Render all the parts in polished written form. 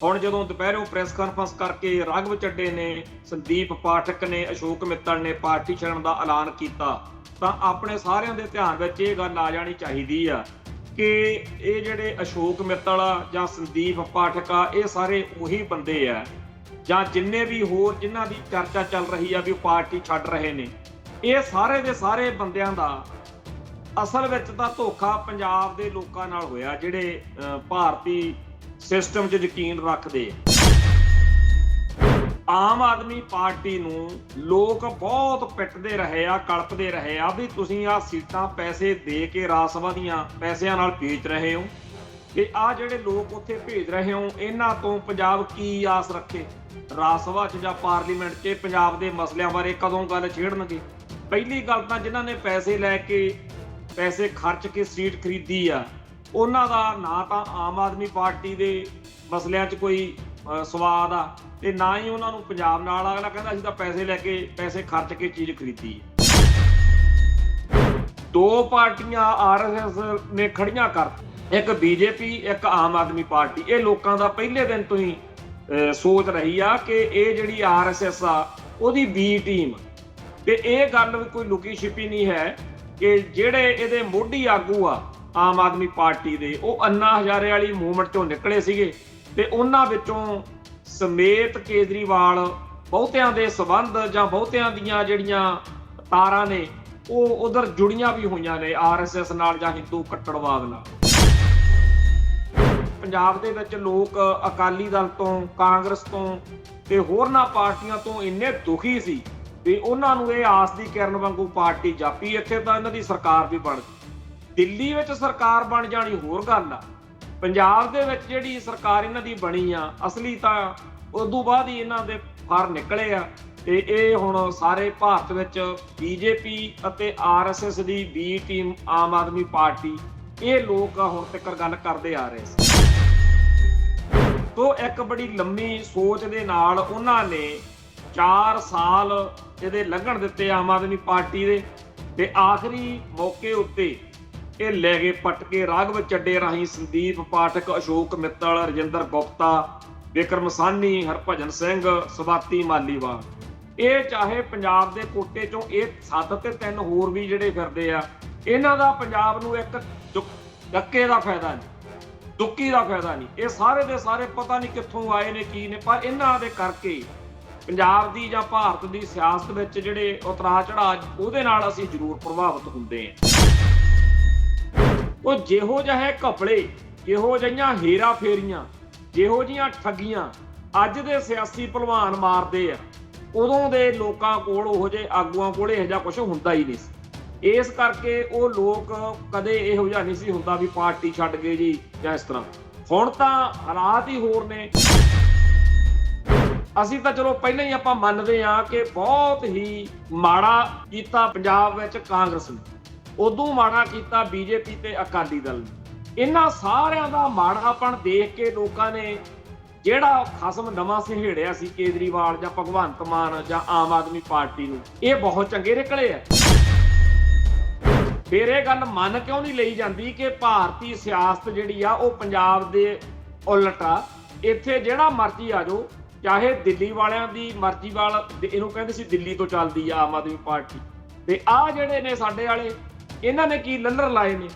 ਹੁਣ ਜਦੋਂ ਦੁਪਹਿਰੋਂ press conference ਕਰਕੇ ਰਾਘਵ ਚੱਡੇ ਨੇ, ਸੰਦੀਪ ਪਾਠਕ ਨੇ, ਅਸ਼ੋਕ ਮਿੱਤਲ ਨੇ ਪਾਰਟੀ ਛੱਡਣ ਦਾ ਐਲਾਨ ਕੀਤਾ ਤਾਂ ਆਪਣੇ ਸਾਰਿਆਂ ਦੇ ਧਿਆਨ ਵਿੱਚ ਇਹ ਗੱਲ ਆ ਜਾਣੀ ਚਾਹੀਦੀ ਆ ਕਿ ਇਹ ਜਿਹੜੇ ਅਸ਼ੋਕ ਮਿੱਤਲ ਆ ਜਾਂ ਸੰਦੀਪ ਪਾਠਕ ਆ, ਇਹ ਸਾਰੇ ਉਹੀ ਬੰਦੇ ਆ ਜਾਂ ਜਿੰਨੇ ਵੀ ਹੋਰ ਜਿਨ੍ਹਾਂ ਦੀ ਚਰਚਾ ਚੱਲ ਰਹੀ ਆ ਵੀ ਉਹ ਪਾਰਟੀ ਛੱਡ ਰਹੇ ਨੇ, ਇਹ ਸਾਰੇ ਦੇ ਸਾਰੇ ਬੰਦਿਆਂ ਦਾ ਅਸਲ ਵਿੱਚ ਤਾਂ ਧੋਖਾ ਪੰਜਾਬ ਦੇ ਲੋਕਾਂ ਨਾਲ ਹੋਇਆ ਜਿਹੜੇ ਭਾਰਤੀ ਸਿਸਟਮ 'ਚ ਯਕੀਨ ਰੱਖਦੇ ਆ। ਆਮ ਆਦਮੀ ਪਾਰਟੀ ਨੂੰ ਲੋਕ ਬਹੁਤ ਪਿੱਟਦੇ ਰਹੇ ਆ, ਕਲਪਦੇ ਰਹੇ ਆ ਵੀ ਤੁਸੀਂ ਆਹ ਸੀਟਾਂ ਪੈਸੇ ਦੇ ਕੇ ਰਾਜ ਸਭਾ ਦੀਆਂ ਪੈਸਿਆਂ ਨਾਲ ਵੇਚ ਰਹੇ ਹੋ ਤੇ ਆਹ ਜਿਹੜੇ ਲੋਕ ਉੱਥੇ ਭੇਜ ਰਹੇ ਹੋ ਇਹਨਾਂ ਤੋਂ ਪੰਜਾਬ ਕੀ ਆਸ ਰੱਖੇ। ਰਾਜ ਸਭਾ 'ਚ ਜਾਂ ਪਾਰਲੀਮੈਂਟ 'ਚ ਪੰਜਾਬ ਦੇ ਮਸਲਿਆਂ ਬਾਰੇ ਕਦੋਂ ਗੱਲ ਛੇੜਨਗੇ। ਪਹਿਲੀ ਗੱਲ ਤਾਂ ਜਿਨ੍ਹਾਂ ਨੇ ਪੈਸੇ ਲੈ ਕੇ ਪੈਸੇ ਖਰਚ ਕੇ ਸੀਟ ਖਰੀਦੀ ਆ ਉਹਨਾਂ ਦਾ ਨਾ ਤਾਂ ਆਮ ਆਦਮੀ ਪਾਰਟੀ ਦੇ ਮਸਲਿਆਂ 'ਚ ਕੋਈ ਸਵਾਦ ਆ ਤੇ ਨਾ ਹੀ ਉਹਨਾਂ ਨੂੰ ਪੰਜਾਬ ਨਾਲ। ਅਗਲਾ ਕਹਿੰਦਾ ਅਸੀਂ ਤਾਂ ਪੈਸੇ ਲੈ ਕੇ ਪੈਸੇ ਖਰਚ ਕੇ ਚੀਜ਼ ਖਰੀਦੀ ਹੈ। ਦੋ ਪਾਰਟੀਆਂ ਆਰਐਸਐਸ ਨੇ ਖੜੀਆਂ ਕਰ, ਇੱਕ ਬੀਜੇਪੀ ਇੱਕ ਆਮ ਆਦਮੀ ਪਾਰਟੀ। ਇਹ ਲੋਕਾਂ ਦਾ ਪਹਿਲੇ ਦਿਨ ਤੋਂ ਹੀ ਸੋਚ ਰਹੀ ਆ ਕਿ ਇਹ ਜਿਹੜੀ ਆਰਐਸਐਸ ਆ ਉਹਦੀ ਬੀ ਟੀਮ, ਤੇ ਇਹ ਗੱਲ ਵੀ ਕੋਈ ਲੁਕੀ ਛਿਪੀ ਨਹੀਂ ਹੈ ਕਿ ਜਿਹੜੇ ਇਹਦੇ ਮੋਢੀ ਆਗੂ ਆ ਆਮ ਆਦਮੀ ਪਾਰਟੀ ਦੇ, ਉਹ ਅੰਨਾ ਹਜ਼ਾਰੇ ਵਾਲੀ ਮੂਵਮੈਂਟ ਚੋਂ ਨਿਕਲੇ ਸੀਗੇ ਤੇ ਉਹਨਾਂ ਵਿੱਚੋਂ ਸਮੇਤ ਕੇਜਰੀਵਾਲ ਬਹੁਤਿਆਂ ਦੇ ਸਬੰਧ ਜਾਂ ਬਹੁਤਿਆਂ ਦੀਆਂ ਜਿਹੜੀਆਂ ਤਾਰਾਂ ਨੇ ਉਹ ਉਧਰ ਜੁੜੀਆਂ ਵੀ ਹੋਈਆਂ ਨੇ ਆਰਐਸਐਸ ਨਾਲ ਜਾਂ ਹਿੰਦੂ ਕੱਟੜਵਾਦ ਨਾਲ। ਪੰਜਾਬ ਦੇ ਵਿੱਚ ਲੋਕ ਅਕਾਲੀ ਦਲ ਤੋਂ, ਕਾਂਗਰਸ ਤੋਂ ਤੇ ਹੋਰਨਾਂ ਪਾਰਟੀਆਂ ਤੋਂ ਇੰਨੇ ਦੁਖੀ ਸੀ ਵੀ ਉਹਨਾਂ ਨੂੰ ਇਹ ਆਸ ਦੀ ਕਿਰਨ ਵਾਂਗੂ ਪਾਰਟੀ ਜਾਪੀ ਇੱਥੇ ਤਾਂ ਇਹਨਾਂ ਦੀ ਸਰਕਾਰ ਵੀ ਬਣ ਗਈ। ਦਿੱਲੀ ਵਿੱਚ ਸਰਕਾਰ ਬਣ ਜਾਣੀ ਹੋਰ ਗੱਲ ਆ, ਪੰਜਾਬ ਦੇ ਵਿੱਚ ਜਿਹੜੀ ਸਰਕਾਰ ਇਹਨਾਂ ਦੀ ਬਣੀ ਆ ਅਸਲੀ ਤਾਂ ਉਦੋਂ ਬਾਅਦ ਹੀ ਇਹਨਾਂ ਦੇ ਫਰ ਨਿਕਲੇ ਆ। ਤੇ ਇਹ ਹੁਣ ਸਾਰੇ ਭਾਰਤ ਵਿੱਚ ਬੀਜੇਪੀ ਅਤੇ ਆਰਐਸਐਸ ਦੀ B team Aam Aadmi party, ਇਹ ਲੋਕ ਹੁਣ ਤੱਕ ਗੱਲ ਕਰਦੇ ਆ ਰਹੇ ਸੀ। ਤੋਂ ਇੱਕ ਬੜੀ ਲੰਮੀ ਸੋਚ ਦੇ ਨਾਲ ਉਹਨਾਂ ਨੇ 4 ਸਾਲ ਇਹਦੇ ਲੰਘਣ ਦਿੱਤੇ ਆਮ ਆਦਮੀ ਪਾਰਟੀ ਦੇ, ਤੇ ਆਖਰੀ ਮੌਕੇ ਉੱਤੇ ਇਹ ਲੈ ਗਏ ਪੱਟ ਕੇ ਰਾਘਵ ਚੱਡੇ ਰਾਹੀਂ ਸੰਦੀਪ ਪਾਠਕ, ਅਸ਼ੋਕ ਮਿੱਤਲ, ਰਜਿੰਦਰ ਗੁਪਤਾ, ਵਿਕਰਮ ਸਾਹਨੀ, ਹਰਭਜਨ ਸਿੰਘ, ਸਵਾਤੀ ਮਾਲੀਵਾਲ। ਇਹ ਚਾਹੇ ਪੰਜਾਬ ਦੇ ਕੋਟੇ ਚੋਂ ਇਹ 7 ਤੇ 3 ਹੋਰ ਵੀ ਜਿਹੜੇ ਫਿਰਦੇ ਆ, ਇਹਨਾਂ ਦਾ ਪੰਜਾਬ ਨੂੰ ਇੱਕ ਡੱਕੇ ਦਾ ਫਾਇਦਾ ਨਹੀਂ, ਦੁੱਕੀ ਦਾ ਫਾਇਦਾ ਨਹੀਂ। ਇਹ ਸਾਰੇ ਦੇ ਸਾਰੇ ਪਤਾ ਨਹੀਂ ਕਿੱਥੋਂ ਆਏ ਨੇ ਕੀ ਨੇ, ਪਰ ਇਹਨਾਂ ਦੇ ਕਰਕੇ ਪੰਜਾਬ ਦੀ ਜਾਂ ਭਾਰਤ ਦੀ ਸਿਆਸਤ ਵਿੱਚ ਜਿਹੜੇ ਉਤਰਾਅ ਚੜਾਅ ਉਹਦੇ ਨਾਲ ਅਸੀਂ ਜ਼ਰੂਰ ਪ੍ਰਭਾਵਿਤ ਹੁੰਦੇ ਹਾਂ। ਉਹ ਜਿਹੋ ਜਿਹੇ ਘਪਲੇ, ਜਿਹੋ ਜਿਹੀਆਂ ਹੇਰਾ ਫੇਰੀਆਂ, ਜਿਹੋ ਜਿਹੀਆਂ ਠੱਗੀਆਂ ਅੱਜ ਦੇ ਸਿਆਸੀ ਭਲਵਾਨ ਮਾਰਦੇ ਆ, ਉਦੋਂ ਦੇ ਲੋਕਾਂ ਕੋਲ ਉਹੋ ਜਿਹੇ ਆਗੂਆਂ ਕੋਲ ਇਹੋ ਜਿਹਾ ਕੁਝ ਹੁੰਦਾ ਹੀ ਨਹੀਂ ਸੀ। ਇਸ ਕਰਕੇ ਉਹ ਲੋਕ ਕਦੇ ਇਹੋ ਜਿਹਾ ਨਹੀਂ ਸੀ ਹੁੰਦਾ ਵੀ ਪਾਰਟੀ ਛੱਡ ਗਏ ਜੀ ਜਾਂ ਇਸ ਤਰ੍ਹਾਂ। ਹੁਣ ਤਾਂ ਹਾਲਾਤ ਹੀ ਹੋਰ ਨੇ। ਅਸੀਂ ਤਾਂ ਚਲੋ ਪਹਿਲਾਂ ਹੀ ਆਪਾਂ ਮੰਨਦੇ ਹਾਂ ਕਿ ਬਹੁਤ ਹੀ ਮਾੜਾ ਕੀਤਾ ਪੰਜਾਬ ਵਿੱਚ ਕਾਂਗਰਸ ਨੇ, ਉਦੋਂ ਮਾੜਾ ਕੀਤਾ ਬੀਜੇਪੀ ਤੇ ਅਕਾਲੀ ਦਲ ਨੇ। ਇਹਨਾਂ ਸਾਰਿਆਂ ਦਾ ਮਾੜਾਪਣ ਦੇਖ ਕੇ ਲੋਕਾਂ ਨੇ ਜਿਹੜਾ ਖਸਮ ਨਵਾਂ ਸਹੇੜਿਆ ਸੀ ਕੇਜਰੀਵਾਲ ਜਾਂ ਭਗਵੰਤ ਮਾਨ ਜਾਂ ਆਮ ਆਦਮੀ ਪਾਰਟੀ ਨੂੰ, ਇਹ ਬਹੁਤ ਚੰਗੇ ਨਿਕਲੇ ਆ। ਫਿਰ ਇਹ ਗੱਲ ਮੰਨ ਕਿਉਂ ਨਹੀਂ ਲਈ ਜਾਂਦੀ ਕਿ ਭਾਰਤੀ ਸਿਆਸਤ ਜਿਹੜੀ ਆ ਉਹ ਪੰਜਾਬ ਦੇ ਉਲਟ ਆ। ਇੱਥੇ ਜਿਹੜਾ ਮਰਜ਼ੀ ਆ ਜਾਓ, ਚਾਹੇ ਦਿੱਲੀ ਵਾਲਿਆਂ ਦੀ ਮਰਜ਼ੀ ਵਾਲ, ਇਹਨੂੰ ਕਹਿੰਦੇ ਸੀ ਦਿੱਲੀ ਤੋਂ ਚੱਲਦੀ ਆ ਆਮ ਆਦਮੀ ਪਾਰਟੀ, ਤੇ ਆਹ ਜਿਹੜੇ ਨੇ ਸਾਡੇ ਵਾਲੇ, ਇਹਨਾਂ ਨੇ ਕੀ ਲੱਲਰ ਲਾਏ ਨੇ।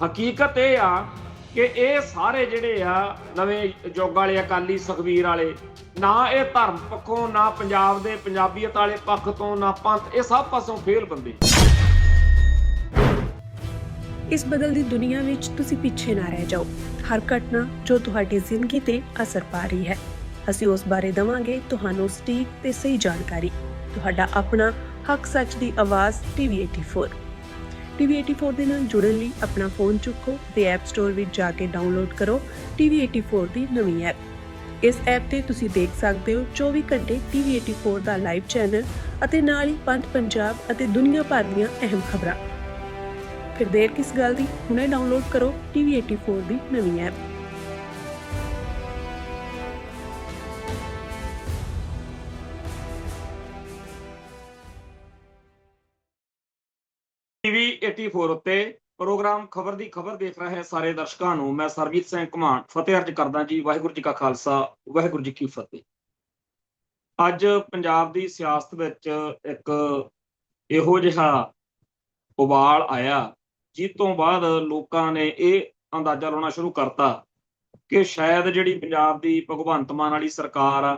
ਹਕੀਕਤ ਇਹ ਆ ਕਿ ਇਹ ਸਾਰੇ ਜਿਹੜੇ ਆ ਨਵੇਂ ਯੁੱਗ ਵਾਲੇ ਅਕਾਲੀ ਸੁਖਬੀਰ ਵਾਲੇ, ਨਾ ਇਹ ਧਰਮ ਪੱਖੋਂ, ਨਾ ਪੰਜਾਬ ਦੇ ਪੰਜਾਬੀਅਤ ਵਾਲੇ ਪੱਖ ਤੋਂ, ਨਾ ਪੰਥ, ਇਹ ਸਭ ਪਾਸੋਂ ਫੇਲ ਬੰਦੇ। ਇਸ ਬਦਲਦੀ ਦੁਨੀਆ ਵਿੱਚ ਤੁਸੀਂ ਪਿੱਛੇ ਨਾ ਰਹਿ ਜਾਓ। ਹਰ ਘਟਨਾ ਜੋ ਤੁਹਾਡੀ ਜ਼ਿੰਦਗੀ ਤੇ ਅਸਰ ਪਾ ਰਹੀ ਹੈ, ਅਸੀਂ ਉਸ ਬਾਰੇ ਦਵਾਂਗੇ ਤੁਹਾਨੂੰ ਸਟੀਕ ਤੇ ਸਹੀ ਜਾਣਕਾਰੀ। ਤੁਹਾਡਾ ਆਪਣਾ ਹੱਕ ਸੱਚ ਦੀ ਆਵਾਜ਼ TV84। TV84 ਦੇ ਨਾਲ ਜੁੜਨ ਲਈ ਆਪਣਾ ਫੋਨ ਚੁੱਕੋ ਤੇ ਐਪ ਸਟੋਰ ਵਿੱਚ ਜਾ ਕੇ ਡਾਊਨਲੋਡ ਕਰੋ TV84 ਦੀ ਨਵੀਂ ਐਪ। ਇਸ ਐਪ ਤੇ ਤੁਸੀਂ ਦੇਖ ਸਕਦੇ ਹੋ 24 ਘੰਟੇ TV84 ਦਾ ਲਾਈਵ ਚੈਨਲ ਅਤੇ ਨਾਲ ਹੀ ਪੰਜ ਪੰਜਾਬ ਅਤੇ ਦੁਨੀਆ ਭਰ ਦੀਆਂ ਅਹਿਮ ਖਬਰਾਂ। ਫਿਰ ਦੇਰ ਕਿਸ ਗੱਲ ਦੀ, ਹੁਣੇ ਡਾਊਨਲੋਡ ਕਰੋ TV84 ਦੀ ਨਵੀਂ ਐਪ। TV84 ਉੱਤੇ ਪ੍ਰੋਗਰਾਮ ਖਬਰ ਦੀ ਖਬਰ ਦੇਖ ਰਹੇ ਸਾਰੇ ਦਰਸ਼ਕਾਂ ਨੂੰ ਮੈਂ ਸਰਬਜੀਤ ਸਿੰਘ ਘੁਮਾਣ ਫਤਿਹ ਅਰਜ ਕਰਦਾ ਜੀ। ਵਾਹਿਗੁਰੂ ਜੀ ਕਾ ਖਾਲਸਾ, ਵਾਹਿਗੁਰੂ ਜੀ ਕੀ ਫਤਿਹ। ਅੱਜ ਪੰਜਾਬ ਦੀ ਸਿਆਸਤ ਵਿੱਚ ਇੱਕ ਇਹੋ ਜਿਹਾ ਉਬਾਲ ਆਇਆ ਜਿਸ ਤੋਂ ਬਾਅਦ ਲੋਕਾਂ ਨੇ ਇਹ ਅੰਦਾਜ਼ਾ ਲਾਉਣਾ ਸ਼ੁਰੂ ਕਰਤਾ ਕਿ ਸ਼ਾਇਦ ਜਿਹੜੀ ਪੰਜਾਬ ਦੀ ਭਗਵੰਤ ਮਾਨ ਵਾਲੀ ਸਰਕਾਰ ਆ,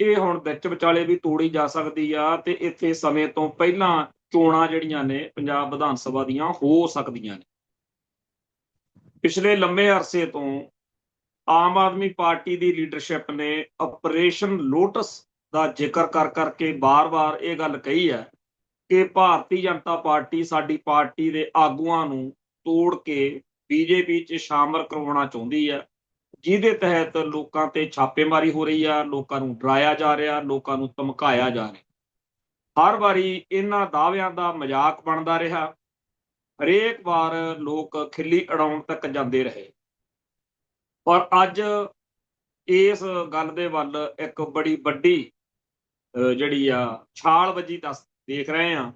ਇਹ ਹੁਣ ਵਿੱਚ ਵਿਚਾਲੇ ਵੀ ਤੋੜੀ ਜਾ ਸਕਦੀ ਆ ਤੇ ਇੱਥੇ ਸਮੇਂ ਤੋਂ ਪਹਿਲਾਂ ਚੋਣਾਂ ਜਿਹੜੀਆਂ ਨੇ ਪੰਜਾਬ ਵਿਧਾਨ ਸਭਾ ਦੀਆਂ ਹੋ ਸਕਦੀਆਂ ਨੇ। ਪਿਛਲੇ ਲੰਮੇ ਅਰਸੇ ਤੋਂ ਆਮ ਆਦਮੀ ਪਾਰਟੀ ਦੀ ਲੀਡਰਸ਼ਿਪ ਨੇ ਆਪਰੇਸ਼ਨ ਲੋਟਸ ਦਾ ਜ਼ਿਕਰ ਕਰ ਕਰਕੇ ਬਾਰ-ਬਾਰ ਇਹ ਗੱਲ ਕਹੀ ਹੈ ਕਿ ਭਾਰਤੀ ਜਨਤਾ ਪਾਰਟੀ ਸਾਡੀ ਪਾਰਟੀ ਦੇ ਆਗੂਆਂ ਨੂੰ ਤੋੜ ਕੇ ਬੀਜੇਪੀ 'ਚ ਸ਼ਾਮਲ ਕਰਵਾਉਣਾ ਚਾਹੁੰਦੀ ਹੈ, ਜਿਹਦੇ ਤਹਿਤ ਲੋਕਾਂ ਤੇ ਛਾਪੇਮਾਰੀ ਹੋ ਰਹੀ ਆ, ਲੋਕਾਂ ਨੂੰ ਡਰਾਇਆ ਜਾ ਰਿਹਾ, ਲੋਕਾਂ ਨੂੰ ਧਮਕਾਇਆ ਜਾ ਰਿਹਾ। ਹਰ ਵਾਰੀ ਇਹਨਾਂ ਦਾਅਵਿਆਂ ਦਾ ਮਜ਼ਾਕ ਬਣਦਾ ਰਿਹਾ, ਹਰੇਕ ਵਾਰ ਲੋਕ ਖਿੱਲੀ ਉਡਾਉਣ ਤੱਕ ਜਾਂਦੇ ਰਹੇ। ਪਰ ਅੱਜ ਇਸ ਗੱਲ ਦੇ ਵੱਲ ਇੱਕ ਬੜੀ ਵੱਡੀ ਜਿਹੜੀ ਆ ਛਾਲ ਵੱਜੀ ਦੇਖ ਰਹੇ ਆ।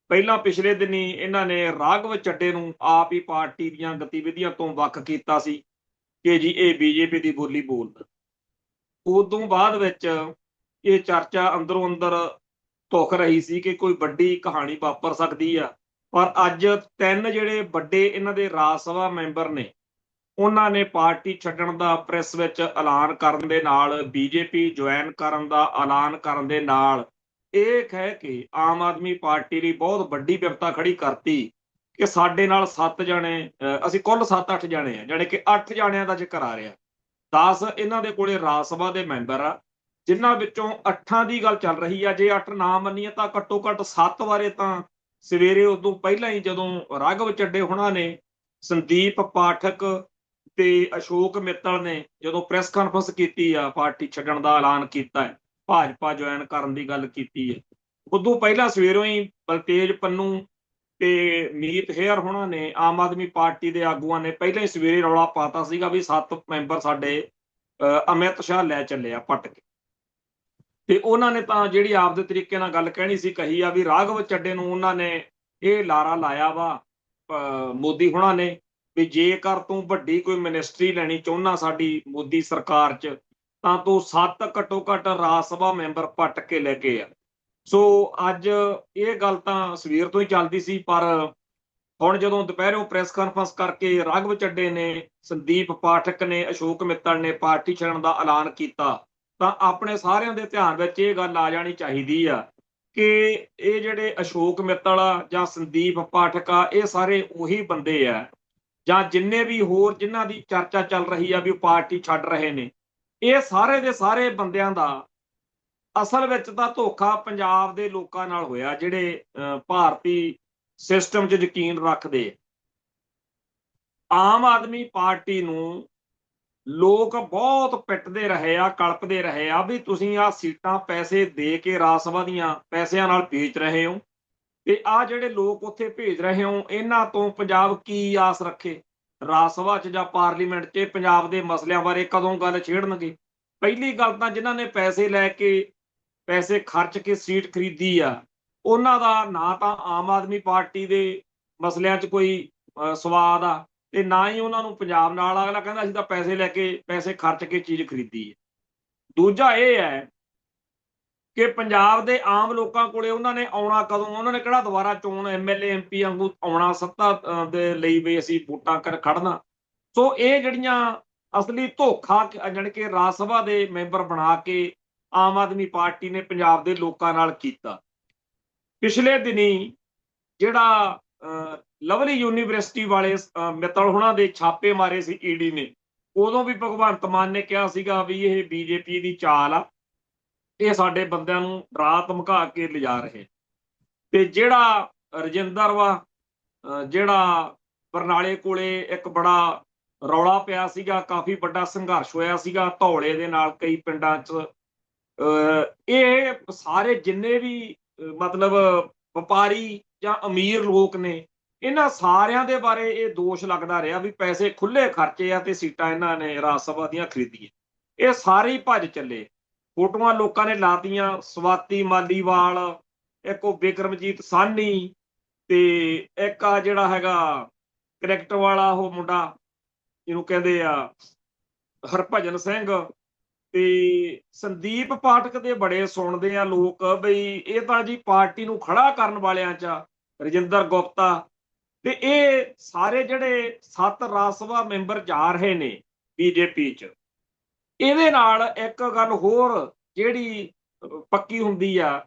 ਪਹਿਲਾਂ ਪਿਛਲੇ ਦਿਨੀ ਇਹਨਾਂ ਨੇ ਰਾਘਵ ਚੱਡੇ ਨੂੰ ਆਪ ਹੀ ਪਾਰਟੀ ਦੀਆਂ ਗਤੀਵਿਧੀਆਂ ਤੋਂ ਵੱਖ ਕੀਤਾ ਸੀ ਕਿ ਜੀ ਇਹ ਬੀਜੇਪੀ ਦੀ ਬੋਲੀ ਬੋਲਦਾ। ਉਦੋਂ ਬਾਅਦ ਵਿੱਚ ਇਹ ਚਰਚਾ ਅੰਦਰੋਂ ਅੰਦਰ ਧੁਖ ਰਹੀ ਸੀ ਕਿ ਕੋਈ ਵੱਡੀ ਕਹਾਣੀ ਵਾਪਰ ਸਕਦੀ ਆ। ਪਰ ਅੱਜ ਤਿੰਨ ਜਿਹੜੇ ਵੱਡੇ ਇਹਨਾਂ ਦੇ ਰਾਜ ਸਭਾ ਮੈਂਬਰ ਨੇ, ਉਹਨਾਂ ਨੇ ਪਾਰਟੀ ਛੱਡਣ ਦਾ ਪ੍ਰੈਸ ਵਿੱਚ ਐਲਾਨ ਕਰਨ ਦੇ ਨਾਲ, ਬੀਜੇਪੀ ਜੁਆਇਨ ਕਰਨ ਦਾ ਐਲਾਨ ਕਰਨ ਦੇ ਨਾਲ ਇਹ ਕਹਿ ਕੇ ਆਮ ਆਦਮੀ ਪਾਰਟੀ ਲਈ ਬਹੁਤ ਵੱਡੀ ਵਿਪਤਾ ਖੜੀ ਕਰਤੀ ਕਿ ਸਾਡੇ ਨਾਲ 7 ਜਣੇ, ਅਸੀਂ ਕੁੱਲ 7-8 ਜਣੇ ਆ, ਜਾਣੀ ਕਿ 8 ਜਣਿਆਂ ਦਾ ਜ਼ਿਕਰ ਆ ਰਿਹਾ। 10 ਇਹਨਾਂ ਦੇ ਕੋਲੇ ਰਾਜ ਸਭਾ ਦੇ ਮੈਂਬਰ ਆ, ਜਿਨ੍ਹਾਂ ਵਿੱਚੋਂ 8 ਦੀ ਗੱਲ ਚੱਲ ਰਹੀ ਆ। ਜੇ 8 ਨਾ ਮੰਨੀਏ ਤਾਂ ਘੱਟੋ ਘੱਟ 7 ਬਾਰੇ ਤਾਂ ਸਵੇਰੇ ਉਦੋਂ ਪਹਿਲਾਂ ਹੀ ਜਦੋਂ ਰਾਘਵ ਚੱਡੇ ਹੋਣਾ ਨੇ, ਸੰਦੀਪ ਪਾਠਕ ਤੇ ਅਸ਼ੋਕ ਮਿੱਤਲ ਨੇ ਜਦੋਂ ਪ੍ਰੈਸ ਕਾਨਫਰੰਸ ਕੀਤੀ ਆ, ਪਾਰਟੀ ਛੱਡਣ ਦਾ ਐਲਾਨ ਕੀਤਾ ਹੈ, ਭਾਜਪਾ ਜੁਆਇਨ ਕਰਨ ਦੀ ਗੱਲ ਕੀਤੀ ਹੈ, ਉਦੋਂ ਪਹਿਲਾਂ ਸਵੇਰੋਂ ਹੀ ਬਲਤੇਜ ਪੰਨੂ ਤੇ ਮੀਤ ਹੇਅਰ ਹੋਣਾ ਨੇ, ਆਮ ਆਦਮੀ ਪਾਰਟੀ ਦੇ ਆਗੂਆਂ ਨੇ ਪਹਿਲਾਂ ਹੀ ਸਵੇਰੇ ਰੌਲਾ ਪਾਤਾ ਸੀਗਾ ਵੀ 7 ਮੈਂਬਰ ਸਾਡੇ ਅਮਿਤ ਸ਼ਾਹ ਲੈ ਚੱਲੇ ਆ ਪੱਟ ਕੇ। ਤੇ ਉਹਨਾਂ ਨੇ ਤਾਂ ਜਿਹੜੀ ਆਪਦੇ ਤਰੀਕੇ ਨਾਲ ਗੱਲ ਕਹਿਣੀ ਸੀ ਕਹੀ ਆ ਵੀ ਰਾਘਵ ਚੱਡੇ ਨੂੰ ਉਹਨਾਂ ਨੇ ਇਹ ਲਾਰਾ ਲਾਇਆ ਵਾ ਮੋਦੀ ਹੋਣਾ ਨੇ ਵੀ ਜੇਕਰ ਤੂੰ ਵੱਡੀ ਕੋਈ ਮਿਨਿਸਟਰੀ ਲੈਣੀ ਚਾਹੁੰਦਾ ਸਾਡੀ ਮੋਦੀ ਸਰਕਾਰ 'ਚ ਤਾਂ ਤੂੰ 7 ਘੱਟੋ ਘੱਟ ਰਾਜ ਸਭਾ ਮੈਂਬਰ ਪੱਟ ਕੇ ਲੈ ਕੇ ਆ। ਸੋ ਅੱਜ ਇਹ ਗੱਲ ਤਾਂ ਸਵੇਰ ਤੋਂ ਹੀ ਚੱਲਦੀ ਸੀ, ਪਰ ਹੁਣ ਜਦੋਂ ਦੁਪਹਿਰੋਂ ਪ੍ਰੈਸ ਕਾਨਫਰੰਸ ਕਰਕੇ ਰਾਘਵ ਚੱਡੇ ਨੇ, ਸੰਦੀਪ ਪਾਠਕ ਨੇ, ਅਸ਼ੋਕ ਮਿੱਤਲ ਨੇ ਪਾਰਟੀ ਛੱਡਣ ਦਾ ਐਲਾਨ ਕੀਤਾ ਤਾਂ ਆਪਣੇ ਸਾਰਿਆਂ ਦੇ ਧਿਆਨ ਵਿੱਚ ਇਹ ਗੱਲ ਆ ਜਾਣੀ ਚਾਹੀਦੀ ਆ ਕਿ ਇਹ ਜਿਹੜੇ ਅਸ਼ੋਕ ਮਿੱਤਲ ਆ ਜਾਂ ਸੰਦੀਪ ਪਾਠਕ ਆ, ਇਹ ਸਾਰੇ ਉਹੀ ਬੰਦੇ ਆ ਜਾਂ ਜਿੰਨੇ ਵੀ ਹੋਰ ਜਿਨ੍ਹਾਂ ਦੀ ਚਰਚਾ ਚੱਲ ਰਹੀ ਆ ਵੀ ਉਹ ਪਾਰਟੀ ਛੱਡ ਰਹੇ ਨੇ, ਇਹ ਸਾਰੇ ਦੇ ਸਾਰੇ ਬੰਦਿਆਂ ਦਾ ਅਸਲ ਵਿੱਚ ਤਾਂ ਧੋਖਾ ਪੰਜਾਬ ਦੇ ਲੋਕਾਂ ਨਾਲ ਹੋਇਆ, ਜਿਹੜੇ ਭਾਰਤੀ ਸਿਸਟਮ 'ਚ ਯਕੀਨ ਰੱਖਦੇ। ਆਮ ਆਦਮੀ ਪਾਰਟੀ ਨੂੰ ਲੋਕ ਬਹੁਤ ਪਿੱਟਦੇ ਰਹੇ ਆ, ਕਲਪਦੇ ਰਹੇ ਆ ਵੀ ਤੁਸੀਂ ਆਹ ਸੀਟਾਂ ਪੈਸੇ ਦੇ ਕੇ ਰਾਜ ਸਭਾ ਦੀਆਂ ਪੈਸਿਆਂ ਨਾਲ ਵੇਚ ਰਹੇ ਹੋ ਤੇ ਆਹ ਜਿਹੜੇ ਲੋਕ ਉੱਥੇ ਭੇਜ ਰਹੇ ਹੋ, ਇਹਨਾਂ ਤੋਂ ਪੰਜਾਬ ਕੀ ਆਸ ਰੱਖੇ? ਰਾਜ ਸਭਾ 'ਚ ਜਾਂ ਪਾਰਲੀਮੈਂਟ 'ਚ ਪੰਜਾਬ ਦੇ ਮਸਲਿਆਂ ਬਾਰੇ ਕਦੋਂ ਗੱਲ ਛੇੜਨਗੇ? ਪਹਿਲੀ ਗੱਲ ਤਾਂ ਜਿਨ੍ਹਾਂ ਨੇ ਪੈਸੇ ਲੈ ਕੇ, ਪੈਸੇ ਖਰਚ ਕੇ ਸੀਟ ਖਰੀਦੀ ਆ, ਉਹਨਾਂ ਦਾ ਨਾ ਤਾਂ ਆਮ ਆਦਮੀ ਪਾਰਟੀ ਦੇ ਮਸਲਿਆਂ 'ਚ ਕੋਈ ਸਵਾਦ ਆ ਤੇ ਨਾ ਹੀ ਉਹਨਾਂ ਨੂੰ ਪੰਜਾਬ ਨਾਲ। ਅਗਲਾ ਕਹਿੰਦਾ ਅਸੀਂ ਤਾਂ ਪੈਸੇ ਲੈ ਕੇ, ਪੈਸੇ ਖਰਚ ਕੇ ਚੀਜ਼ ਖਰੀਦੀ ਹੈ। ਦੂਜਾ ਇਹ ਹੈ ਕਿ ਪੰਜਾਬ ਦੇ ਆਮ ਲੋਕਾਂ ਕੋਲੇ ਉਹਨਾਂ ਨੇ ਆਉਣਾ ਕਦੋਂ? ਉਹਨਾਂ ਨੇ ਕਿਹੜਾ ਦੁਬਾਰਾ ਚੋਣ MLA MP ਵਾਂਗੂ ਆਉਣਾ ਸੱਤਾ ਦੇ ਲਈ ਵੀ ਅਸੀਂ ਵੋਟਾਂ ਕਰ ਖੜਨਾ? ਸੋ ਇਹ ਜਿਹੜੀਆਂ ਅਸਲੀ ਧੋਖਾ ਜਾਣੀ ਕਿ ਰਾਜ ਸਭਾ ਦੇ ਮੈਂਬਰ ਬਣਾ ਕੇ ਆਮ ਆਦਮੀ ਪਾਰਟੀ ਨੇ ਪੰਜਾਬ ਦੇ ਲੋਕਾਂ ਨਾਲ ਕੀਤਾ। ਪਿਛਲੇ ਦਿਨੀ ਜਿਹੜਾ ਲਵਲੀ ਯੂਨੀਵਰਸਿਟੀ ਵਾਲੇ ਮਿੱਤਲ ਹੋਣਾ ਦੇ ਛਾਪੇ ਮਾਰੇ ਸੀ ਈਡੀ ਨੇ, ਉਦੋਂ ਵੀ ਭਗਵੰਤ ਮਾਨ ਨੇ ਕਿਹਾ ਸੀਗਾ ਵੀ ਇਹ ਬੀਜੇਪੀ ਦੀ ਚਾਲ ਆ, ਇਹ ਸਾਡੇ ਬੰਦਿਆਂ ਨੂੰ ਡਰਾ ਧਮਕਾ ਕੇ ਲਿਜਾ ਰਹੇ। ਤੇ ਜਿਹੜਾ ਰਜਿੰਦਰ ਵਾ, ਜਿਹੜਾ ਬਰਨਾਲੇ ਕੋਲੇ ਇੱਕ ਬੜਾ ਰੌਲਾ ਪਿਆ ਸੀਗਾ, ਕਾਫੀ ਵੱਡਾ ਸੰਘਰਸ਼ ਹੋਇਆ ਸੀਗਾ ਧੌਲੇ ਦੇ ਨਾਲ ਕਈ ਪਿੰਡਾਂ 'ਚ, ਇਹ ਸਾਰੇ ਜਿੰਨੇ ਵੀ ਮਤਲਬ ਵਪਾਰੀ ਜਾਂ ਅਮੀਰ ਲੋਕ ਨੇ, ਇਹਨਾਂ ਸਾਰਿਆਂ ਦੇ ਬਾਰੇ ਇਹ ਦੋਸ਼ ਲੱਗਦਾ ਰਿਹਾ ਵੀ ਪੈਸੇ ਖੁੱਲੇ ਖਰਚੇ ਆ ਤੇ ਸੀਟਾਂ ਇਹਨਾਂ ਨੇ ਰਾਜ ਸਭਾ ਦੀਆਂ ਖਰੀਦੀਆਂ। ਇਹ ਸਾਰੇ ਹੀ ਭੱਜ ਚੱਲੇ। ਫੋਟੋਆਂ ਲੋਕਾਂ ਨੇ ਲਾਤੀਆਂ, ਸਵਾਤੀ ਮਾਲੀਵਾਲ, ਇੱਕ ਉਹ ਬਿਕਰਮਜੀਤ ਸਾਹਨੀ ਤੇ ਇੱਕ ਆ ਜਿਹੜਾ ਹੈਗਾ ਕ੍ਰਿਕਟ ਵਾਲਾ ਉਹ ਮੁੰਡਾ ਜਿਹਨੂੰ ਕਹਿੰਦੇ ਆ ਹਰਭਜਨ ਸਿੰਘ, ਤੇ ਸੰਦੀਪ ਪਾਠਕ ਦੇ ਬੜੇ ਸੁਣਦੇ ਆ ਲੋਕ ਬਈ ਇਹ ਤਾਂ ਜੀ ਪਾਰਟੀ ਨੂੰ ਖੜਾ ਕਰਨ ਵਾਲਿਆਂ ਚ ਰਜਿੰਦਰ ਗੁਪਤਾ, ਤੇ ਇਹ ਸਾਰੇ ਜਿਹੜੇ 7 ਰਾਜ ਸਭਾ ਮੈਂਬਰ ਜਾ ਰਹੇ ਨੇ ਬੀਜੇਪੀ ਚ। ਇਹਦੇ ਨਾਲ ਇੱਕ ਗੱਲ ਹੋਰ ਜਿਹੜੀ ਪੱਕੀ ਹੁੰਦੀ ਆ,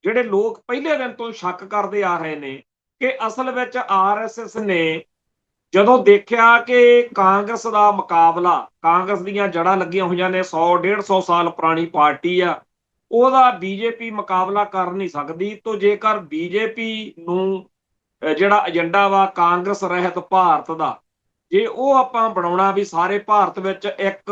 ਜਿਹੜੇ ਲੋਕ ਪਹਿਲੇ ਦਿਨ ਤੋਂ ਸ਼ੱਕ ਕਰਦੇ ਆ ਰਹੇ ਨੇ ਕਿ ਅਸਲ ਵਿੱਚ ਆਰਐਸਐਸ ਨੇ ਜਦੋਂ ਦੇਖਿਆ ਕਿ ਕਾਂਗਰਸ ਦਾ ਮੁਕਾਬਲਾ, ਕਾਂਗਰਸ ਦੀਆਂ ਜੜ੍ਹਾਂ ਲੱਗੀਆਂ ਹੋਈਆਂ ਨੇ, 100-150 ਸਾਲ ਪੁਰਾਣੀ ਪਾਰਟੀ ਆ, ਉਹਦਾ ਬੀਜੇਪੀ ਮੁਕਾਬਲਾ ਕਰ ਨਹੀਂ ਸਕਦੀ। ਤਾਂ ਜੇਕਰ ਬੀਜੇਪੀ ਨੂੰ ਜਿਹੜਾ ਏਜੰਡਾ ਵਾ ਕਾਂਗਰਸ ਰਹਿਤ ਭਾਰਤ ਦਾ, ਜੇ ਉਹ ਆਪਾਂ ਬਣਾਉਣਾ ਵੀ ਸਾਰੇ ਭਾਰਤ ਵਿੱਚ ਇੱਕ